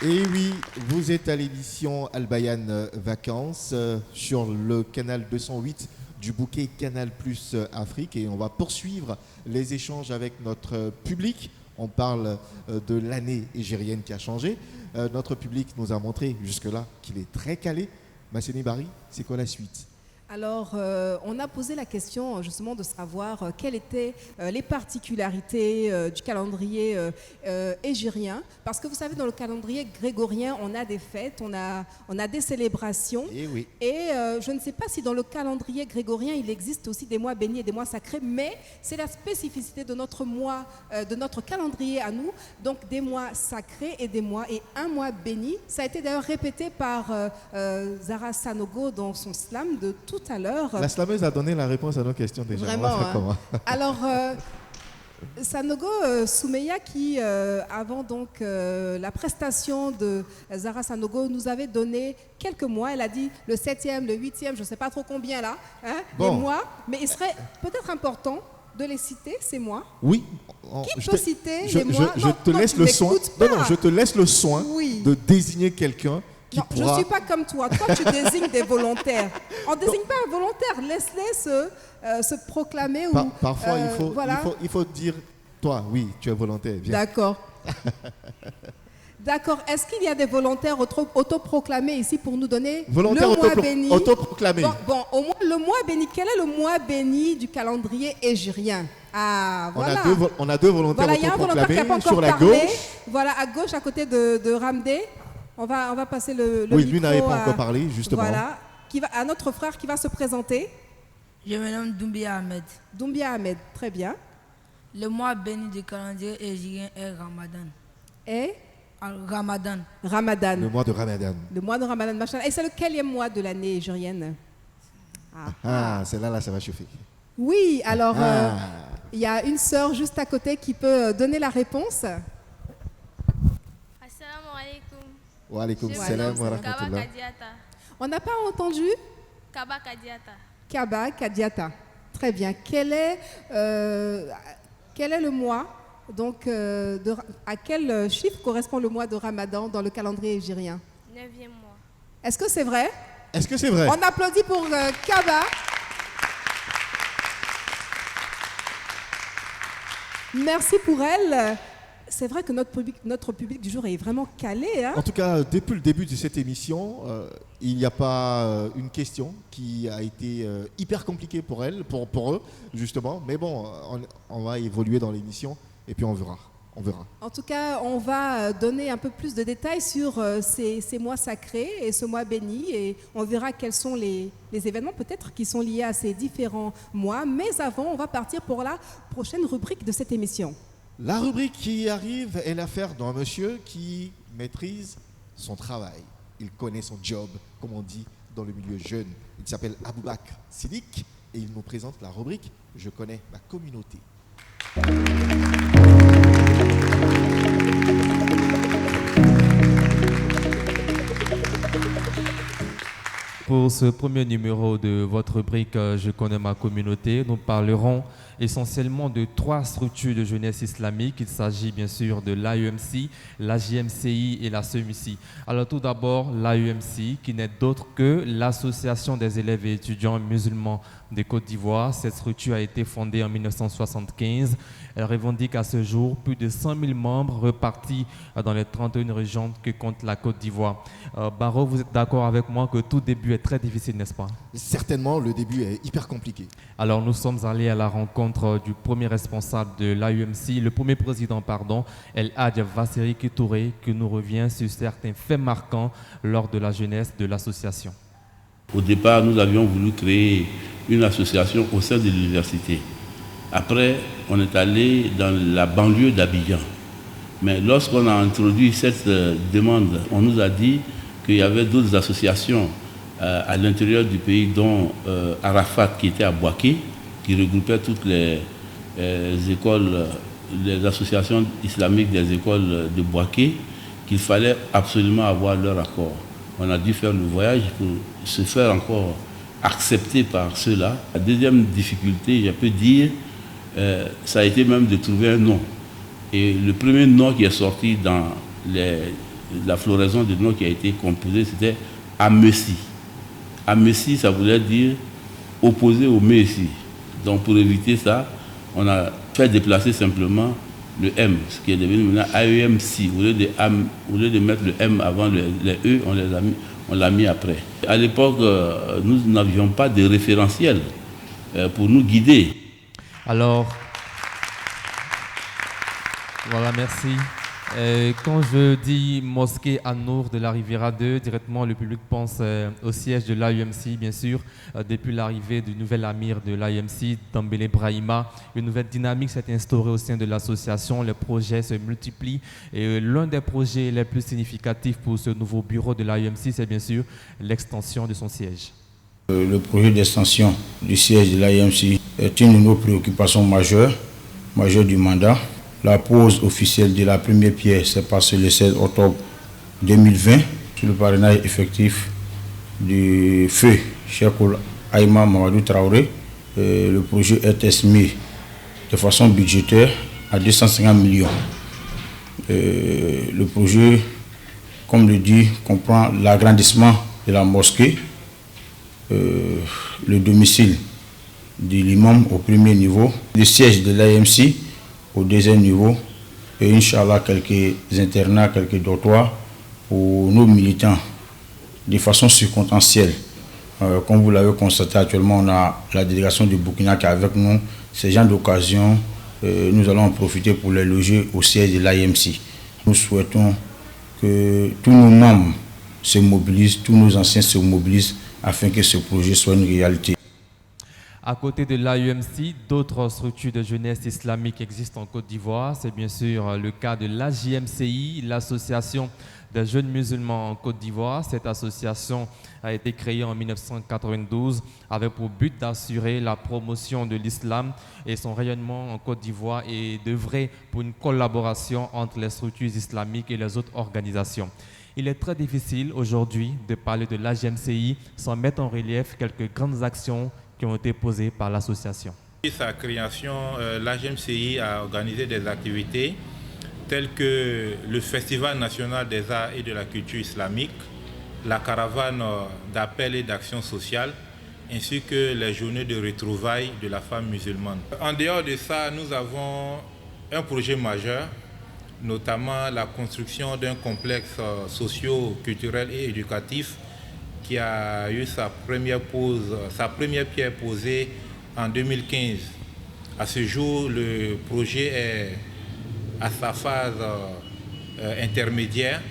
Et oui, vous êtes à l'émission Al Bayan Vacances sur le canal 208 du bouquet Canal Plus Afrique et on va poursuivre les échanges avec notre public. On parle de l'année égérienne qui a changé. Notre public nous a montré jusque-là qu'il est très calé. Masseni Barry, c'est quoi la suite? Alors, on a posé la question justement de savoir quelles étaient les particularités du calendrier hégirien. Parce que vous savez, dans le calendrier grégorien, on a des fêtes, on a des célébrations. Et oui. Et je ne sais pas si dans le calendrier grégorien, il existe aussi des mois bénis et des mois sacrés, mais c'est la spécificité de notre mois, de notre calendrier à nous. Donc, des mois sacrés et un mois béni. Ça a été d'ailleurs répété par Zara Sanogo dans son slam de tout à l'heure. La slameuse a donné la réponse à nos questions déjà. Vraiment. Alors, Sanogo Soumeya, qui avant donc la prestation de Zara Sanogo, nous avait donné quelques mois. Elle a dit le 7e, le 8e, je ne sais pas trop combien là, des mois. Mais il serait peut-être important de les citer, ces mois. Oui. Qui peut citer les mois? Je te laisse le soin. Non, je te laisse le soin de désigner quelqu'un. Non, je ne suis pas comme toi. Toi, tu désignes des volontaires. On ne désigne pas un volontaire. Laisse-les se proclamer. Parfois, il faut dire, toi, oui, tu es volontaire. D'accord. D'accord. Est-ce qu'il y a des volontaires autoproclamés ici pour nous donner le mois béni? Autoproclamé. Bon, au moins le mois béni. Quel est le mois béni du calendrier hégirien? Ah, voilà. On a deux volontaires voilà, autoproclamés sur la gauche. Voilà, à gauche, à côté de Ramdé. On va passer le micro. Oui, lui n'avait pas encore parlé, justement. Voilà, à notre frère qui va se présenter. Je me nomme Doumbia Ahmed. Doumbia Ahmed, très bien. Le mois béni du calendrier hégirien est Ramadan. Et Ramadan. Ramadan. Le mois de Ramadan. Le mois de Ramadan, machallah. Et c'est le quelième mois de l'année hégirienne? C'est là, ça va chauffer. Oui, alors, il y a une sœur juste à côté qui peut donner la réponse. Wa alaykoum salam wa rahmatullah. On n'a pas entendu? Kaba Kadiata. Kaba Kadiata. Très bien. Quel est le mois? Donc, à quel chiffre correspond le mois de Ramadan dans le calendrier hégirien? 9e mois. Est-ce que c'est vrai? Est-ce que c'est vrai? On applaudit pour Kaba. Merci pour elle. C'est vrai que notre public du jour est vraiment calé. Hein? En tout cas, depuis le début de cette émission, il n'y a pas une question qui a été hyper compliquée pour eux, justement. Mais bon, on va évoluer dans l'émission et puis on verra. En tout cas, on va donner un peu plus de détails sur ces mois sacrés et ce mois béni. Et on verra quels sont les événements peut-être qui sont liés à ces différents mois. Mais avant, on va partir pour la prochaine rubrique de cette émission. La rubrique qui arrive est l'affaire d'un monsieur qui maîtrise son travail. Il connaît son job, comme on dit dans le milieu jeune. Il s'appelle Aboubakr Sidik et il nous présente la rubrique « Je connais ma communauté ». Pour ce premier numéro de votre rubrique « Je connais ma communauté », nous parlerons essentiellement de 3 structures de jeunesse islamique. Il s'agit bien sûr de l'AEMC, la JMCI et la SEMUCI. Alors tout d'abord, l'AEMC, qui n'est d'autre que l'Association des élèves et étudiants musulmans de Côte d'Ivoire. Cette structure a été fondée en 1975. Elle revendique à ce jour plus de 100 000 membres repartis dans les 31 régions que compte la Côte d'Ivoire. Baro, vous êtes d'accord avec moi que tout début est très difficile, n'est-ce pas? Certainement, le début est hyper compliqué. Alors nous sommes allés à la rencontre du premier responsable de l'AEMC, le premier président, El Hadj Vasseri Touré, qui nous revient sur certains faits marquants lors de la jeunesse de l'association. Au départ, nous avions voulu créer une association au sein de l'université. Après, on est allé dans la banlieue d'Abidjan. Mais lorsqu'on a introduit cette demande, on nous a dit qu'il y avait d'autres associations à l'intérieur du pays, dont Arafat, qui était à Boaké, qui regroupait toutes les écoles, les associations islamiques des écoles de Boaké, qu'il fallait absolument avoir leur accord. On a dû faire le voyage pour se faire encore accepter par ceux-là. La deuxième difficulté, je peux dire, ça a été même de trouver un nom. Et le premier nom qui est sorti dans la floraison de noms qui a été composé, c'était Amessi. Amessi, ça voulait dire opposé au Messi. Donc pour éviter ça, on a fait déplacer simplement le M, ce qui est devenu maintenant AEMC. Au lieu de mettre le M avant les E, on l'a mis après. À l'époque, nous n'avions pas de référentiel pour nous guider. Alors, voilà, merci. Quand je dis mosquée An-Nour de la Riviera 2, directement le public pense au siège de l'AEMC, bien sûr. Depuis l'arrivée du nouvel amir de l'AEMC, Dambélé Brahima, une nouvelle dynamique s'est instaurée au sein de l'association. Les projets se multiplient et l'un des projets les plus significatifs pour ce nouveau bureau de l'AEMC, c'est bien sûr l'extension de son siège. Le projet d'extension du siège de l'AEMC est une de nos préoccupations majeures du mandat. La pose officielle de la première pierre s'est passée le 16 octobre 2020 sur le parrainage effectif du feu Cheikh Aïma Mamadou Traoré. Le projet est estimé de façon budgétaire à 250 millions. Le projet, comme le dit, comprend l'agrandissement de la mosquée, le domicile de l'imam au premier niveau, le siège de l'AEMC au deuxième niveau et Inch'Allah quelques internats, quelques dortoirs pour nos militants de façon circonstancielle. Comme vous l'avez constaté actuellement, on a la délégation du Burkina qui est avec nous. Ces gens d'occasion, nous allons en profiter pour les loger au siège de l'AEMC. Nous souhaitons que tous nos membres se mobilisent, tous nos anciens se mobilisent afin que ce projet soit une réalité. À côté de l'AEMC, d'autres structures de jeunesse islamique existent en Côte d'Ivoire. C'est bien sûr le cas de l'AJMCI, l'association des jeunes musulmans en Côte d'Ivoire. Cette association a été créée en 1992 avec pour but d'assurer la promotion de l'islam et son rayonnement en Côte d'Ivoire et d'œuvrer pour une collaboration entre les structures islamiques et les autres organisations. Il est très difficile aujourd'hui de parler de l'AJMCI sans mettre en relief quelques grandes actions qui ont été posées par l'association. Depuis sa création, l'AJMCI a organisé des activités telles que le Festival national des arts et de la culture islamique, la caravane d'appel et d'action sociale, ainsi que les journées de retrouvailles de la femme musulmane. En dehors de ça, nous avons un projet majeur, notamment la construction d'un complexe socio-culturel et éducatif qui a eu sa première pierre posée en 2015. À ce jour, le projet est à sa phase intermédiaire,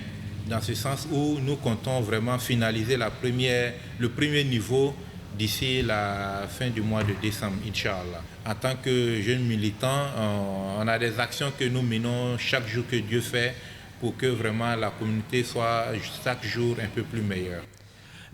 dans ce sens où nous comptons vraiment finaliser le premier niveau d'ici la fin du mois de décembre, Inch'Allah. En tant que jeunes militants, on a des actions que nous menons chaque jour que Dieu fait pour que vraiment la communauté soit chaque jour un peu plus meilleure.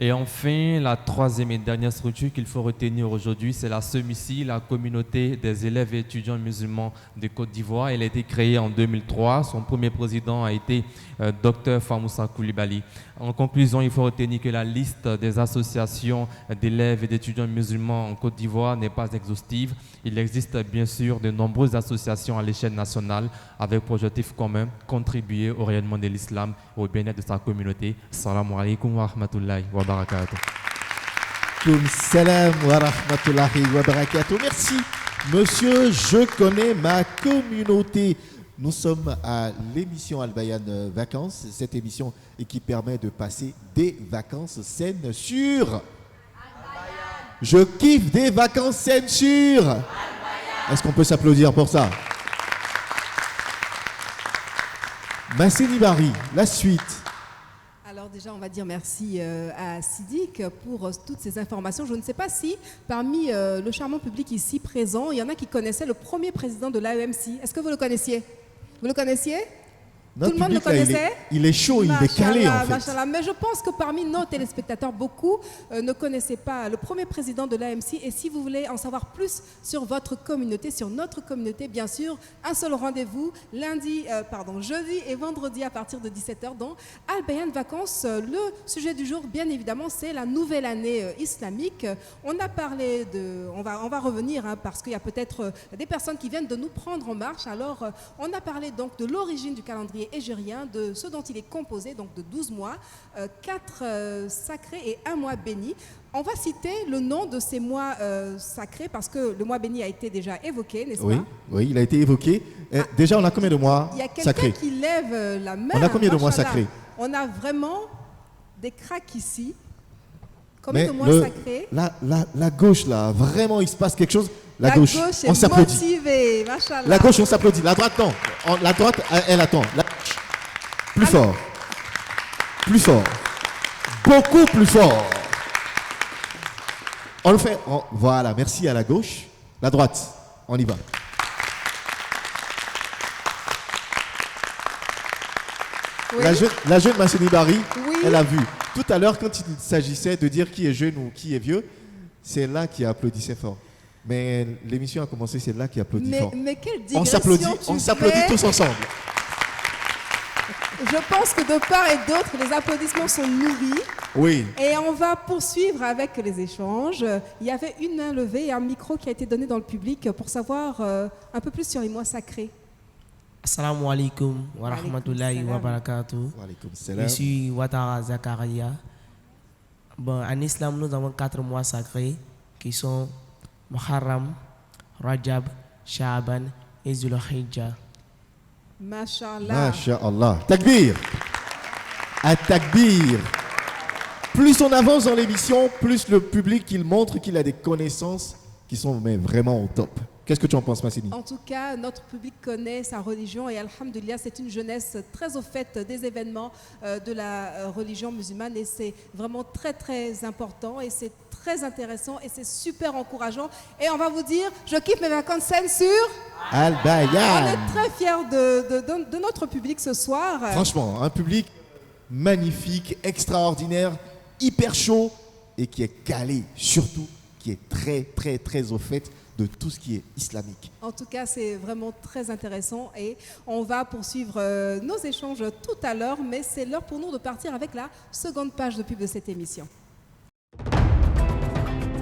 Et enfin, la troisième et dernière structure qu'il faut retenir aujourd'hui, c'est la SEMICI, la communauté des élèves et étudiants musulmans de Côte d'Ivoire. Elle a été créée en 2003. Son premier président a été Dr Famoussa Koulibaly. En conclusion, il faut retenir que la liste des associations d'élèves et d'étudiants musulmans en Côte d'Ivoire n'est pas exhaustive. Il existe bien sûr de nombreuses associations à l'échelle nationale avec pour objectif commun contribuer au rayonnement de l'islam et au bien-être de sa communauté. Assalamu alaikum wa rahmatullahi wa barakatuh. Salam wa rahmatullahi wa barakatuh. Merci, monsieur, je connais ma communauté. Nous sommes à l'émission Al Bayan Vacances, cette émission qui permet de passer des vacances saines sur... Je kiffe des vacances saines sur... Est-ce qu'on peut s'applaudir pour ça? Masseni Bari, la suite. Alors déjà, on va dire merci à Sidik pour toutes ces informations. Je ne sais pas si parmi le charmant public ici présent, il y en a qui connaissaient le premier président de l'AEMC. Est-ce que vous le connaissiez? Vous le connaissiez? Tout le monde le connaissait? Il est chaud, il est calé en fait. Machallah. Mais je pense que parmi nos téléspectateurs, beaucoup ne connaissaient pas le premier président de l'AMC. Et si vous voulez en savoir plus sur votre communauté, sur notre communauté, bien sûr, un seul rendez-vous, jeudi et vendredi à partir de 17h dans Al Bayan Vacances. Le sujet du jour, bien évidemment, c'est la nouvelle année islamique. On a parlé de... On va revenir parce qu'il y a peut-être des personnes qui viennent de nous prendre en marche. Alors, on a parlé donc de l'origine du calendrier calendrier égérien, de ce dont il est composé, donc de 12 mois, 4 sacrés et 1 mois béni. On va citer le nom de ces mois sacrés parce que le mois béni a été déjà évoqué, n'est-ce pas? Oui, il a été évoqué. Déjà, on a combien de mois sacrés? Il y a quelqu'un qui lève la main. On a combien de mois sacrés? On a vraiment des cracks ici. Combien de mois sacrés? La gauche, là, vraiment, il se passe quelque chose. La gauche on s'applaudit. Motivée, machallah. La gauche, on s'applaudit. La droite, non. La droite, elle attend. Plus fort. Plus fort. Beaucoup plus fort. On le fait. Voilà, merci à la gauche. La droite, on y va. Oui. La jeune Masseni Bari, elle a vu. Tout à l'heure, quand il s'agissait de dire qui est jeune ou qui est vieux, c'est là qui applaudissait fort. Mais l'émission a commencé, c'est là qui applaudit fort. Mais quelle digression on s'applaudit tous ensemble. Je pense que de part et d'autre, les applaudissements sont nourris. Oui. Et on va poursuivre avec les échanges. Il y avait une main levée et un micro qui a été donné dans le public pour savoir un peu plus sur les mois sacrés. Assalamu alaikum wa rahmatullahi wa barakatuh. Je suis Ouattara Zakaria. Bon, en islam, nous avons 4 mois sacrés qui sont Muharram, Rajab, Sha'ban et Zulhijjah. Masha'Allah. Masha'Allah. Takbir. À takbir. Plus on avance dans l'émission, plus le public il montre qu'il a des connaissances qui sont vraiment au top. Qu'est-ce que tu en penses, Masseni? En tout cas, notre public connaît sa religion et alhamdoulilah, c'est une jeunesse très au fait des événements de la religion musulmane et c'est vraiment très très important et c'est très intéressant et c'est super encourageant. Et on va vous dire, je kiffe mes vacances saines sur Al Bayan. On est très fiers de notre public ce soir. Franchement, un public magnifique, extraordinaire, hyper chaud et qui est calé, surtout qui est très très très au fait de tout ce qui est islamique. En tout cas, c'est vraiment très intéressant et on va poursuivre nos échanges tout à l'heure, mais c'est l'heure pour nous de partir avec la seconde page de pub de cette émission.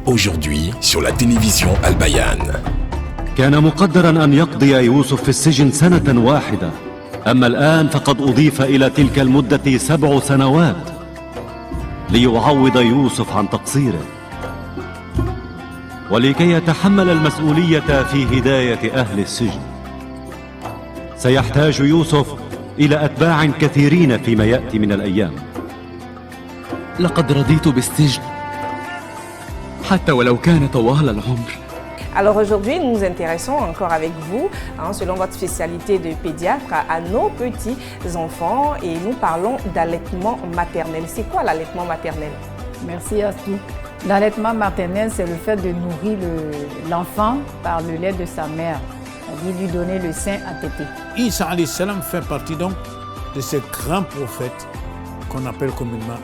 Aujourd'hui, sur la télévision Al Bayan. كان مقدرا أن يقضي يوسف في السجن سنة واحدة، أما الآن فقد أضيف إلى تلك المدة 7 سنوات ليعوض يوسف عن تقصيره ولكي يتحمل المسؤولية في هداية أهل السجن. سيحتاج يوسف إلى أتباع كثيرين فيما يأتي من الأيام. لقد رضيت بالسجن حتى ولو كان طوال العمر. Alors aujourd'hui, nous nous intéressons encore avec vous, selon votre spécialité de pédiatre, à nos petits enfants et nous parlons d'allaitement maternel. C'est quoi l'allaitement maternel? Merci Astou. L'allaitement maternel, c'est le fait de nourrir l'enfant par le lait de sa mère, c'est-à-dire lui donner le sein à téter. Isa alayhi salam fait partie donc de ces grands prophètes qu'on appelle communément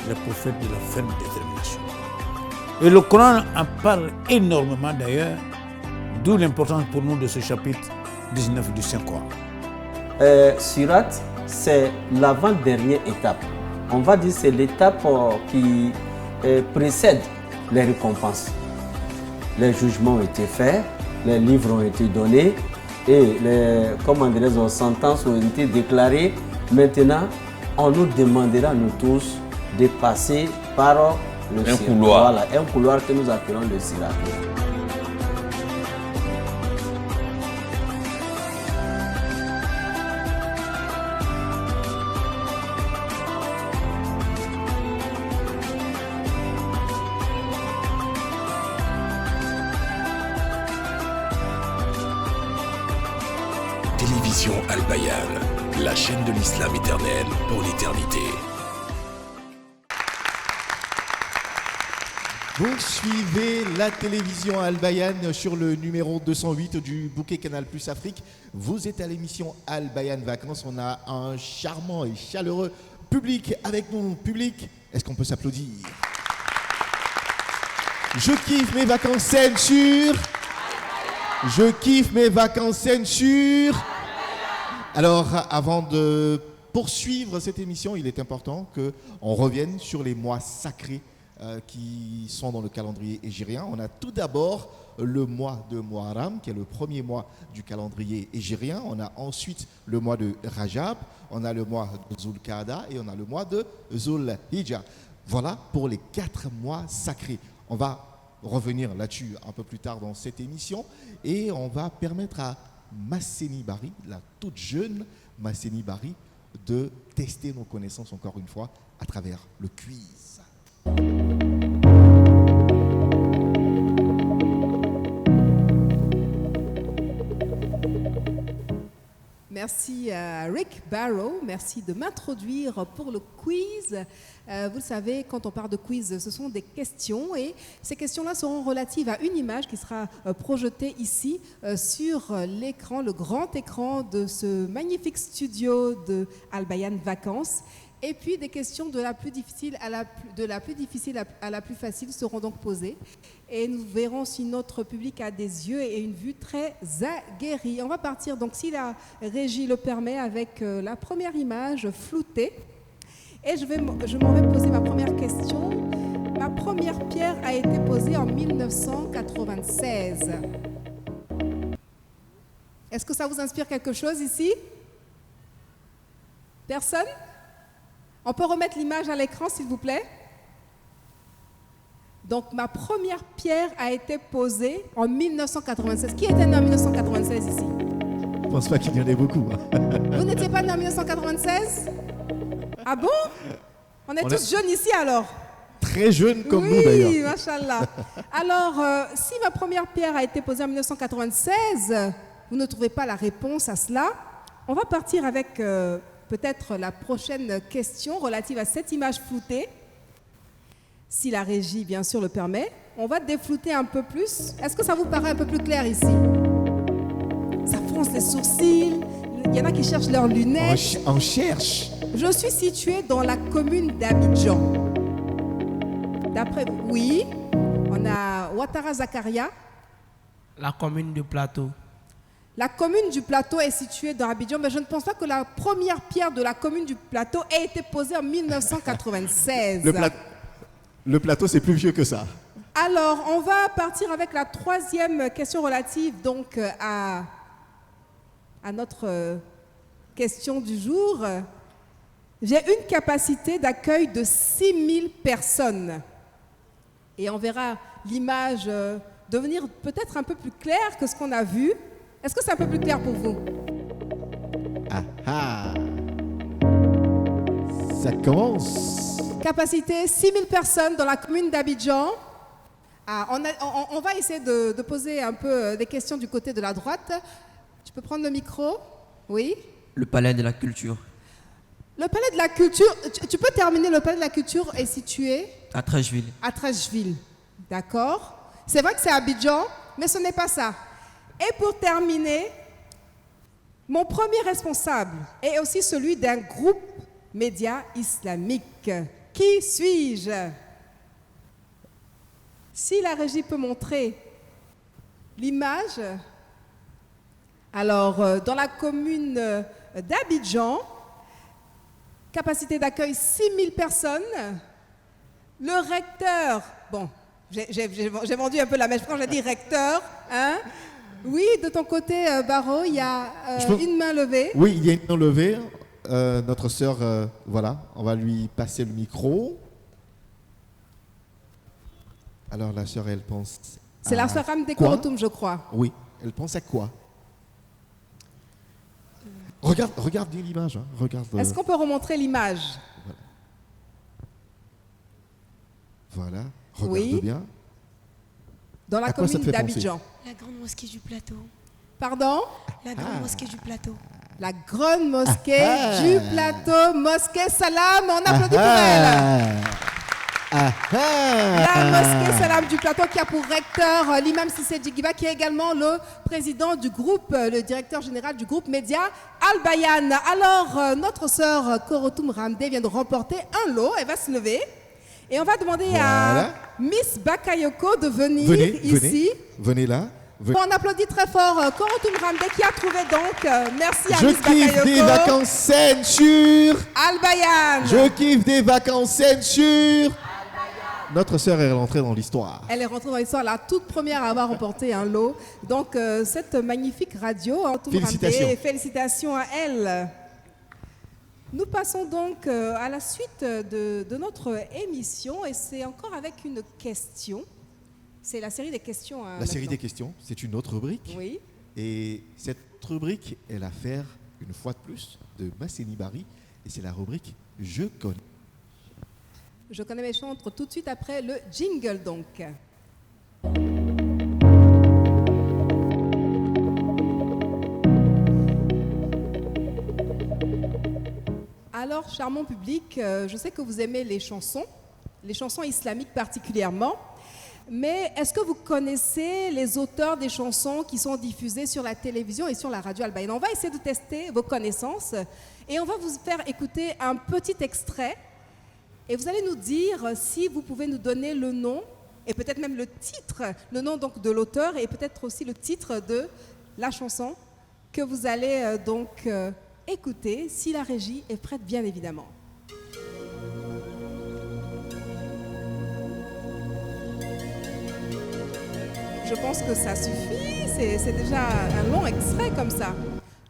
les prophètes de la ferme détermination. Et le Coran en parle énormément d'ailleurs, d'où l'importance pour nous de ce chapitre 19 du Saint-Coran. Surat, c'est l'avant-dernière étape. On va dire que c'est l'étape qui précède les récompenses. Les jugements ont été faits, les livres ont été donnés et les sentences ont été déclarées. Maintenant, on nous demandera, nous tous, de passer par un couloir. Voilà, un couloir que nous appelons le sirat. Télévision Al Bayan, la chaîne de l'islam éternel pour l'éternité. Vous suivez la télévision Al Bayan sur le numéro 208 du bouquet Canal Plus Afrique. Vous êtes à l'émission Al Bayan Vacances. On a un charmant et chaleureux public avec nous. Public, est-ce qu'on peut s'applaudir? Je kiffe mes vacances saines sur... Je kiffe mes vacances saines sur... Alors, avant de poursuivre cette émission, il est important qu'on revienne sur les mois sacrés qui sont dans le calendrier hégirien. On a tout d'abord le mois de Muharram, qui est le premier mois du calendrier hégirien. On a ensuite le mois de Rajab, on a le mois de Zulqa'da et on a le mois de Zulhijja. Voilà pour les 4 mois sacrés. On va revenir là-dessus un peu plus tard dans cette émission et on va permettre à Masseni Bari, la toute jeune Masseni Bari, de tester nos connaissances encore une fois à travers le quiz. Merci à Rick Barrow, merci de m'introduire pour le quiz. Vous le savez, quand on parle de quiz, ce sont des questions et ces questions-là seront relatives à une image qui sera projetée ici sur l'écran, le grand écran de ce magnifique studio de Al Bayan Vacances. Et puis des questions de la plus difficile à la plus facile seront donc posées. Et nous verrons si notre public a des yeux et une vue très aguerris. On va partir donc, si la régie le permet, avec la première image floutée. Et je m'en vais poser ma première question. Ma première pierre a été posée en 1996. Est-ce que ça vous inspire quelque chose ici? Personne? On peut remettre l'image à l'écran, s'il vous plaît? Donc, ma première pierre a été posée en 1996. Qui était né en 1996 ici? Je ne pense pas qu'il y en ait beaucoup. Vous n'étiez pas né en 1996? Ah bon? On est tous jeunes ici alors? Très jeunes comme nous d'ailleurs. Oui, machallah. Alors, si ma première pierre a été posée en 1996, vous ne trouvez pas la réponse à cela, on va partir avec peut-être la prochaine question relative à cette image floutée. Si la régie, bien sûr, le permet, on va déflouter un peu plus. Est-ce que ça vous paraît un peu plus clair ici? Ça fronce les sourcils, il y en a qui cherchent leurs lunettes. On cherche. Je suis située dans la commune d'Abidjan. D'après vous, oui, on a Ouattara Zakaria. La commune du Plateau. La commune du Plateau est située dans Abidjan, mais je ne pense pas que la première pierre de la commune du Plateau ait été posée en 1996. Le Plateau, c'est plus vieux que ça. Alors, on va partir avec la troisième question relative donc à notre question du jour. J'ai une capacité d'accueil de 6000 personnes. Et on verra l'image devenir peut-être un peu plus claire que ce qu'on a vu. Est-ce que c'est un peu plus clair pour vous? Ah ah! Ça commence. Capacité 6000 personnes dans la commune d'Abidjan. Ah, on va essayer de poser un peu des questions du côté de la droite. Tu peux prendre le micro? Oui? Le palais de la culture. Le palais de la culture, tu peux terminer. Le palais de la culture est situé? À Trècheville. À Trècheville, d'accord. C'est vrai que c'est Abidjan, mais ce n'est pas ça. Et pour terminer, mon premier responsable est aussi celui d'un groupe média islamique. Qui suis-je? Si la régie peut montrer l'image. Alors, dans la commune d'Abidjan, capacité d'accueil 6000 personnes. Le recteur, bon, j'ai vendu un peu la mèche quand j'ai dit recteur, hein? Oui, de ton côté, Barreau, il y a une main levée. Oui, il y a une main levée. Notre sœur, voilà, on va lui passer le micro. Alors la sœur, elle pense. C'est la sœur Ramde Korotoum, je crois. Oui, elle pense à quoi? Regarde bien l'image. Hein. Est-ce qu'on peut remontrer l'image? Voilà, regarde bien. Dans la commune d'Abidjan. La grande mosquée du Plateau. Pardon? La grande mosquée du Plateau. La grande mosquée du Plateau, mosquée Salam, on applaudit pour elle. La mosquée Salam du Plateau qui a pour recteur l'imam Sissé Djigiba, qui est également le président du groupe, le directeur général du groupe média Al Bayan. Alors, notre sœur Korotoum Ramde vient de remporter un lot, elle va se lever. Et on va demander à Miss Bakayoko de venir ici. Venez là. Bon, on applaudit très fort Korotoum Ramde qui a trouvé donc, merci à Miss Bakayoko. Je kiffe des vacances saines sur Al Bayan. Je kiffe des vacances saines sur Notre sœur est rentrée dans l'histoire. Elle est rentrée dans l'histoire, la toute première à avoir remporté un lot. Donc, cette magnifique radio. Félicitations. Félicitations à elle. Nous passons donc à la suite de notre émission et c'est encore avec une question. C'est la série des questions. La série des questions, c'est une autre rubrique. Oui. Et cette rubrique est l'affaire, une fois de plus, de Masseni Bari. Et c'est la rubrique Je connais. Je connais mes chantres tout de suite après le jingle donc. Alors, charmant public, je sais que vous aimez les chansons islamiques particulièrement, mais est-ce que vous connaissez les auteurs des chansons qui sont diffusées sur la télévision et sur la radio Al Bayan? On va essayer de tester vos connaissances et on va vous faire écouter un petit extrait et vous allez nous dire si vous pouvez nous donner le nom et peut-être même le titre, le nom donc de l'auteur et peut-être aussi le titre de la chanson que vous allez écoutez, si la régie est prête, bien évidemment. Je pense que ça suffit, c'est déjà un long extrait comme ça.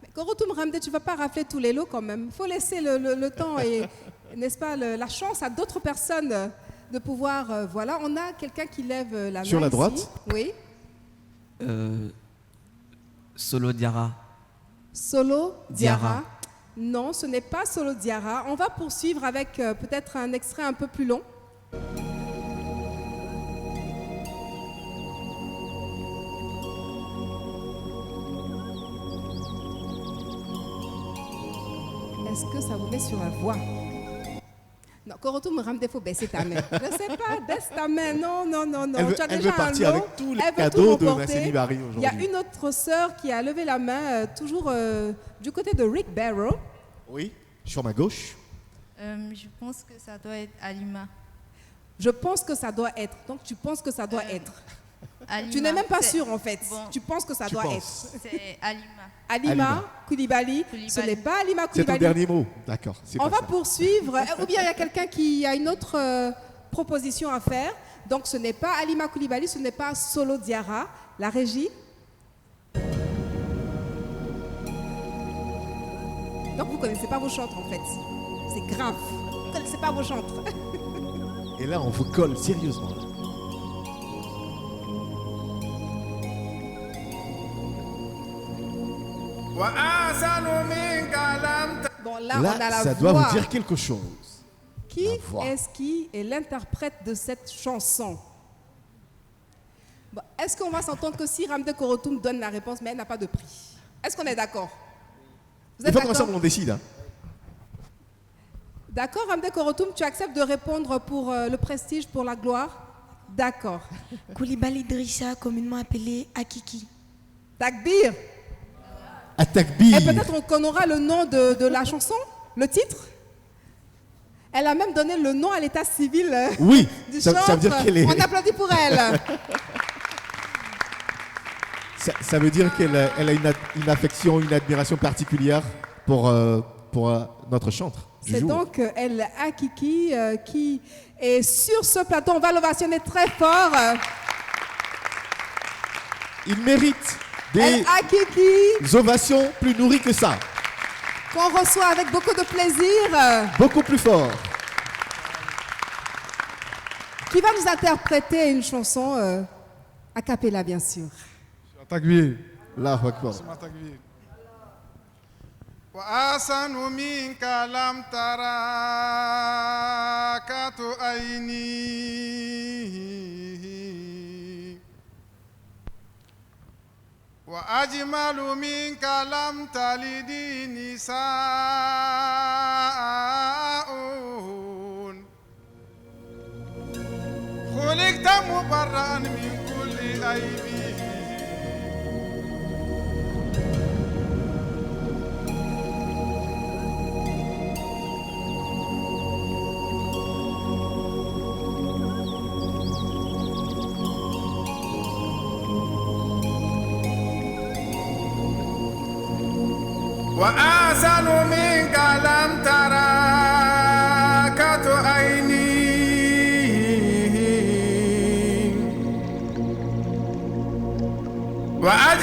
Mais Korotoum Ramde, tu ne vas pas rafler tous les lots quand même. Il faut laisser le temps et, n'est-ce pas, la chance à d'autres personnes de pouvoir... voilà, on a quelqu'un qui lève la main sur la droite. Ici. Oui. Solo Diarra. Solo Diarra. Non, ce n'est pas Solo Diarra. On va poursuivre avec peut-être un extrait un peu plus long. Est-ce que ça vous met sur la voie? Non, Korotoum Ramde, faut baisser ta main. Je ne sais pas, baisse ta main. Non. Elle veut partir avec tous les cadeaux de Masseni Bari aujourd'hui. Il y a une autre sœur qui a levé la main, toujours du côté de Rick Barrow. Oui, sur ma gauche. Je pense que ça doit être Alima. Je pense que ça doit être. Donc tu penses que ça doit être. Alima, tu n'es même pas sûr en fait. Bon, tu penses que ça doit être. C'est Alima. Alima Koulibaly. Ce n'est pas Alima C'est Koulibaly. ton dernier mot. D'accord. On va poursuivre. Ou bien il y a quelqu'un qui a une autre proposition à faire. Donc ce n'est pas Alima Koulibaly, ce n'est pas Solo Diarra. La régie. Donc vous ne connaissez pas vos chantres en fait. C'est grave. Vous ne connaissez pas vos chantres. Et là, on vous colle sérieusement. Bon, là, on a la ça voix. doit vous dire quelque chose. Qui est-ce qui est l'interprète de cette chanson? Bon, est-ce qu'on va s'entendre que si Ramde Korotoum donne la réponse, mais elle n'a pas de prix? Est-ce qu'on est d'accord? Vous êtes Il faut d'accord? qu'ensemble on décide. Hein. D'accord, Ramde Korotoum, tu acceptes de répondre pour le prestige, pour la gloire? D'accord. Koulibaly Drisha, communément appelé Akiki. Takbir. À Takbir. Et peut-être qu'on aura le nom de la chanson, le titre. Elle a même donné le nom à l'état civil oui, du ça veut dire qu'elle est... On applaudit pour elle. ça veut dire qu'elle a une affection, une admiration particulière pour notre chantre du C'est jour. donc El Akiki qui est sur ce plateau. On va l'ovationner très fort. Il mérite des ovations plus nourries que ça. Qu'on reçoit avec beaucoup de plaisir. Beaucoup plus fort. Qui va nous interpréter une chanson a cappella, bien sûr. Takbir. Allahu Akbar. وأحسن منك لم ترى كت عيني وأجمل منك لم تلد نساء خلقت مبرأ من كل عيب وأحسن منك لم ترى كت عيني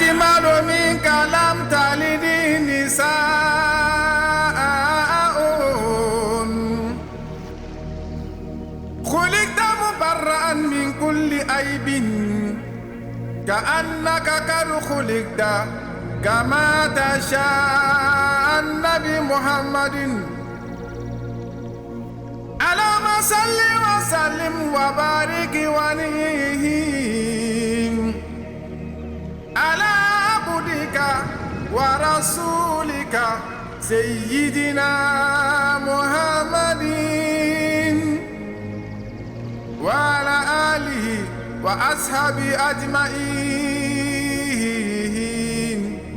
وأجمل منك لم تلد النساء خلقت مبرأ من كل عيب كأنك قد خلقت كما تشاء النبي محمد اللهم صل وسلم وبارك ونعم على عبدك ورسولك سيدنا محمد وعلى آله وأصحابه أجمعين.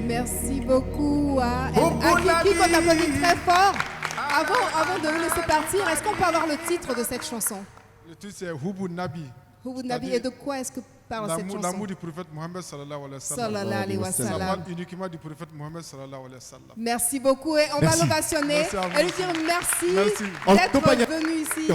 Merci beaucoup à Akiki qu'on applaudit très fort. Avant de nous laisser partir, est-ce qu'on peut avoir le titre de cette chanson? Le titre c'est Hubbu Nabi. Hubbu Nabi, et de quoi est-ce que parle cette chanson? L'amour du prophète Mohammed sallallahu alayhi wa sallam. Sallallahu alayhi wa sallam. Ça parle uniquement du prophète Mohammed sallallahu alayhi wa sallam. Merci beaucoup et on va l'ovationner et lui dire merci d'être venu ici.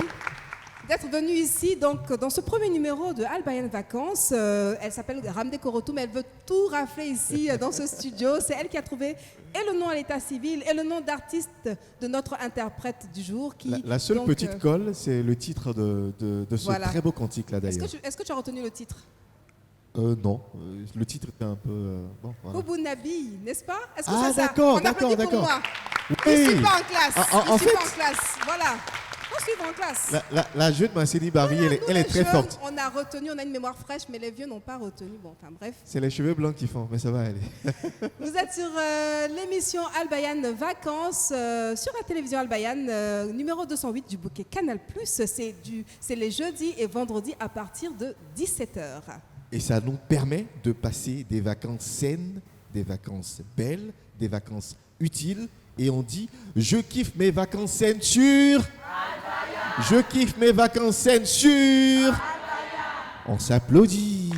D'être venue ici donc, dans ce premier numéro de Al Bayan Vacances. Elle s'appelle Ramde Korotoum, elle veut tout rafler ici dans ce studio. C'est elle qui a trouvé et le nom à l'état civil et le nom d'artiste de notre interprète du jour. La seule petite colle, c'est le titre de ce très beau cantique là d'ailleurs. Est-ce que tu as retenu le titre? Non, le titre était un peu... bon, voilà. Hubbu Nabi, n'est-ce pas? Est-ce que ah ça d'accord, on applaudit pour moi. Oui. Je ne suis pas en classe. En fait, pas en classe. Voilà. On suit en classe. La jeune Masseni Barry, elle est très forte. On a retenu, on a une mémoire fraîche, mais les vieux n'ont pas retenu. Bon, enfin bref. C'est les cheveux blancs qui font, mais ça va aller. Vous êtes sur l'émission Al Bayan Vacances, sur la télévision Al Bayan, numéro 208 du bouquet Canal+. C'est les jeudis et vendredis à partir de 17h. Et ça nous permet de passer des vacances saines, des vacances belles, des vacances utiles. Et on dit, je kiffe mes vacances saines sur... Je kiffe mes vacances saines sur... On s'applaudit.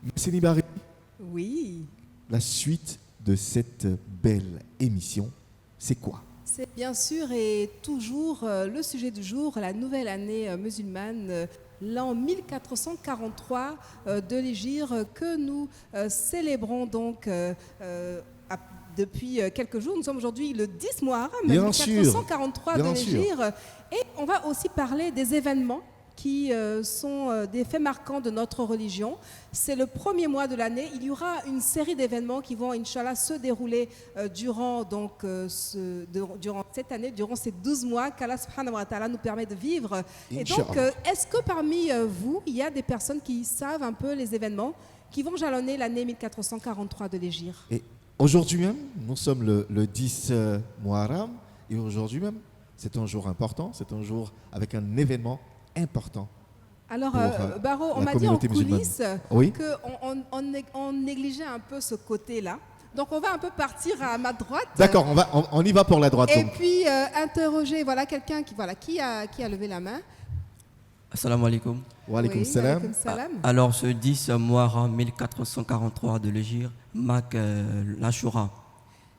Masseni Barry. Oui. La suite de cette belle émission, c'est quoi? C'est bien sûr et toujours le sujet du jour, la nouvelle année musulmane, l'an 1443 de l'Hégire que nous célébrons donc depuis quelques jours. Nous sommes aujourd'hui le 10 Muharram 1443 de l'Hégire. Et on va aussi parler des événements qui sont des faits marquants de notre religion. C'est le premier mois de l'année. Il y aura une série d'événements qui vont, Inch'Allah, se dérouler durant cette année, durant ces 12 mois qu'Allah subhanahu wa ta'ala nous permet de vivre. Et donc, est-ce que parmi vous, il y a des personnes qui savent un peu les événements qui vont jalonner l'année 1443 de l'Hégire? Et aujourd'hui même, nous sommes le 10 Muharram, et aujourd'hui même, c'est un jour important, c'est un jour avec un événement important. Alors, Baro, on m'a dit en coulisses qu'on négligeait un peu ce côté-là. Donc, on va un peu partir à ma droite. D'accord, on y va pour la droite. Et puis, interroger quelqu'un qui a levé la main. Assalamu alaikum. Wa alaikum salam. Alors, ce 10 Muharram 1443 de l'Hégire marque l'Ashura.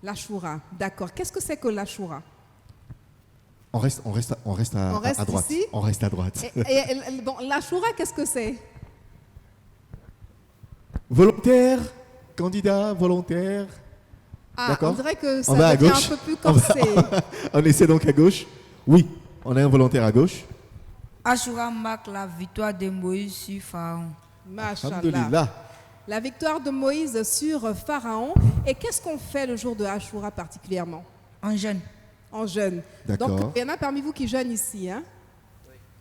L'Ashura, d'accord. Qu'est-ce que c'est que l'Ashura? On reste à droite. Ici. On reste à droite. Bon, l'Ashura, qu'est-ce que c'est? Volontaire, candidat, volontaire. D'accord. On dirait que ça devient un peu plus corsé. On essaie donc à gauche. Oui, on a un volontaire à gauche. Ashura marque la victoire de Moïse sur Pharaon. Masha'Allah. La victoire de Moïse sur Pharaon. Et qu'est-ce qu'on fait le jour de Ashura particulièrement? En jeûne. En jeûne. Donc, il y en a parmi vous qui jeûnent ici. Hein?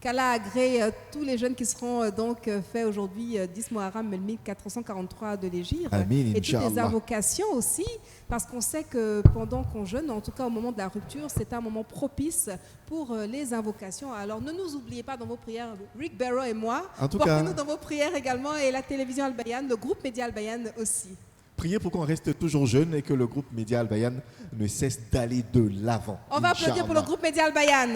Qu'Allah agrée tous les jeûnes qui seront donc faits aujourd'hui, 10 Muharram 1443 de l'Hégire. Amin, et toutes les invocations aussi, parce qu'on sait que pendant qu'on jeûne, en tout cas au moment de la rupture, c'est un moment propice pour les invocations. Alors ne nous oubliez pas dans vos prières, Rick Barrow et moi, portez-nous dans vos prières également, et la télévision Al Bayan, le groupe Média Al Bayan aussi. Priez pour qu'on reste toujours jeune et que le groupe Média Al Bayan ne cesse d'aller de l'avant. On va applaudir pour le groupe Média Al Bayan.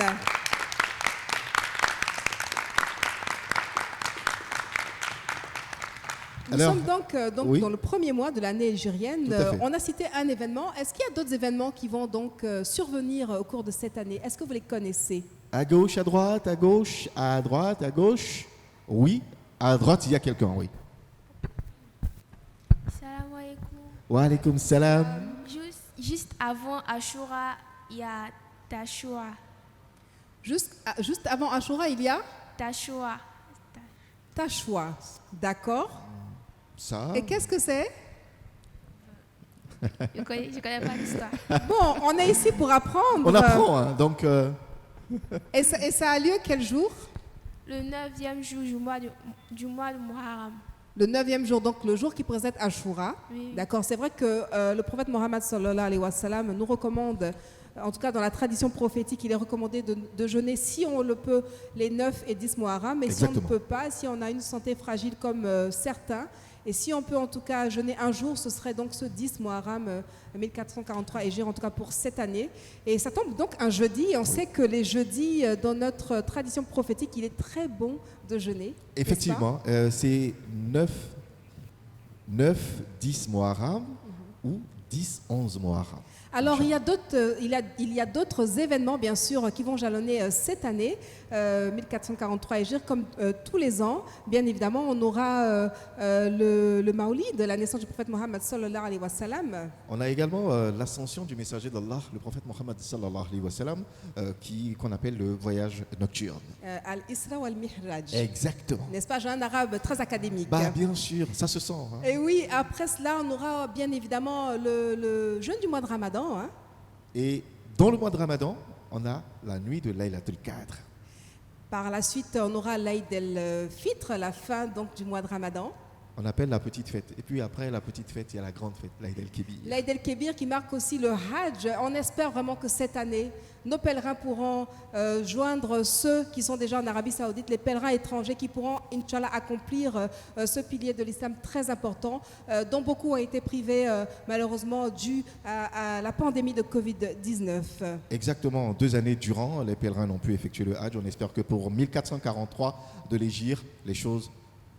Nous sommes donc oui. dans le premier mois de l'année algérienne. Tout à fait. On a cité un événement. Est-ce qu'il y a d'autres événements qui vont donc survenir au cours de cette année? Est-ce que vous les connaissez? À gauche, à droite, à gauche, à droite, à gauche. Oui, à droite, il y a quelqu'un, oui. Salam alaikum. Wa alaikum salam. Juste avant Ashura, il y a Tashua. Juste avant Ashura, il y a Tashua. Tashua. D'accord. Ça. Et qu'est-ce que c'est? Je connais pas l'histoire. Bon, on est ici pour apprendre. On apprend, hein, donc... Et ça a lieu quel jour? Le 9e jour du mois de Muharram. Le 9e jour, donc le jour qui précède Ashura. Oui. D'accord, c'est vrai que le prophète Mohammed sallallahu alayhi wa sallam nous recommande, en tout cas dans la tradition prophétique, il est recommandé de jeûner si on le peut les 9 et 10 Muharram, mais si on ne peut pas, si on a une santé fragile comme certains, et si on peut en tout cas jeûner un jour, ce serait donc ce 10 Muharram 1443 Hégire, en tout cas pour cette année. Et ça tombe donc un jeudi, et on sait que les jeudis, dans notre tradition prophétique, il est très bon de jeûner. Effectivement, c'est 9-10 Muharram ou 10-11 Muharram. Alors, il y a d'autres événements, bien sûr, qui vont jalonner cette année, 1443 Hégire, comme tous les ans. Bien évidemment, on aura le Maoulid, la naissance du prophète Mohammed sallallahu alayhi wa sallam. On a également l'ascension du messager d'Allah, le prophète Mohammed sallallahu alayhi wa sallam, qu'on appelle le voyage nocturne. Al-Isra wal-Mihraj. Exactement. N'est-ce pas, j'ai un arabe très académique. Bah, bien sûr, ça se sent. Hein. Et oui, après cela, on aura bien évidemment le jeûne du mois de Ramadan. Hein. Et dans le mois de Ramadan, on a la nuit de Laylatul Qadr. Par la suite, on aura l'Aïd el-Fitr, la fin donc, du mois de Ramadan. On appelle la petite fête. Et puis après la petite fête, il y a la grande fête, l'Aïd el-Kébir. L'Aïd el-Kébir qui marque aussi le Hajj. On espère vraiment que cette année, nos pèlerins pourront joindre ceux qui sont déjà en Arabie Saoudite, les pèlerins étrangers qui pourront, Inch'Allah, accomplir ce pilier de l'islam très important, dont beaucoup ont été privés malheureusement dû à la pandémie de Covid-19. Exactement. 2 années durant, les pèlerins n'ont pu effectuer le Hajj. On espère que pour 1443 de l'Hégire, les choses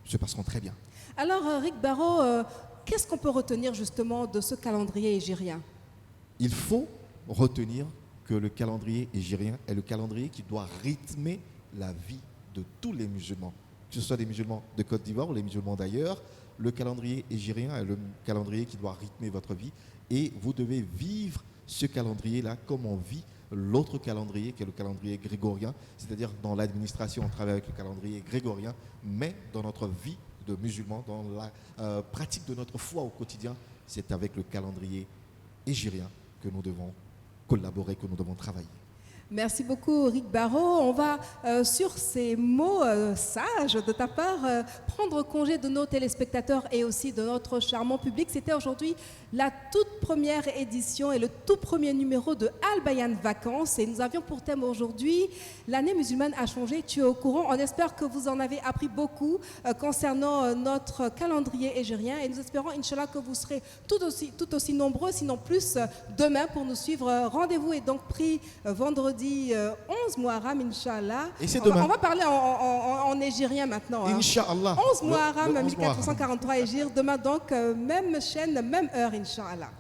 se passeront très bien. Alors, Rick Barrow, qu'est-ce qu'on peut retenir justement de ce calendrier hégirien? Il faut retenir que le calendrier hégirien est le calendrier qui doit rythmer la vie de tous les musulmans, que ce soit des musulmans de Côte d'Ivoire ou les musulmans d'ailleurs. Le calendrier hégirien est le calendrier qui doit rythmer votre vie et vous devez vivre ce calendrier-là comme on vit l'autre calendrier qui est le calendrier grégorien, c'est-à-dire dans l'administration on travaille avec le calendrier grégorien, mais dans notre vie de musulmans, dans la pratique de notre foi au quotidien, c'est avec le calendrier hégirien que nous devons collaborer, que nous devons travailler. Merci beaucoup, Rick Barrow. On va, sur ces mots sages de ta part, prendre congé de nos téléspectateurs et aussi de notre charmant public. C'était aujourd'hui la toute première édition et le tout premier numéro de Al Bayan Vacances. Et nous avions pour thème aujourd'hui « L'année musulmane a changé, tu es au courant ». On espère que vous en avez appris beaucoup concernant notre calendrier hégirien. Et nous espérons, Inch'Allah, que vous serez tout aussi nombreux, sinon plus, demain pour nous suivre. Rendez-vous est donc pris vendredi 11 Muharram, Inch'Allah. Et c'est demain. On va parler en hégirien maintenant. Inch'Allah. 11 Muharram, 1443 Hégire. Demain donc, même chaîne, même heure, Inch'Allah.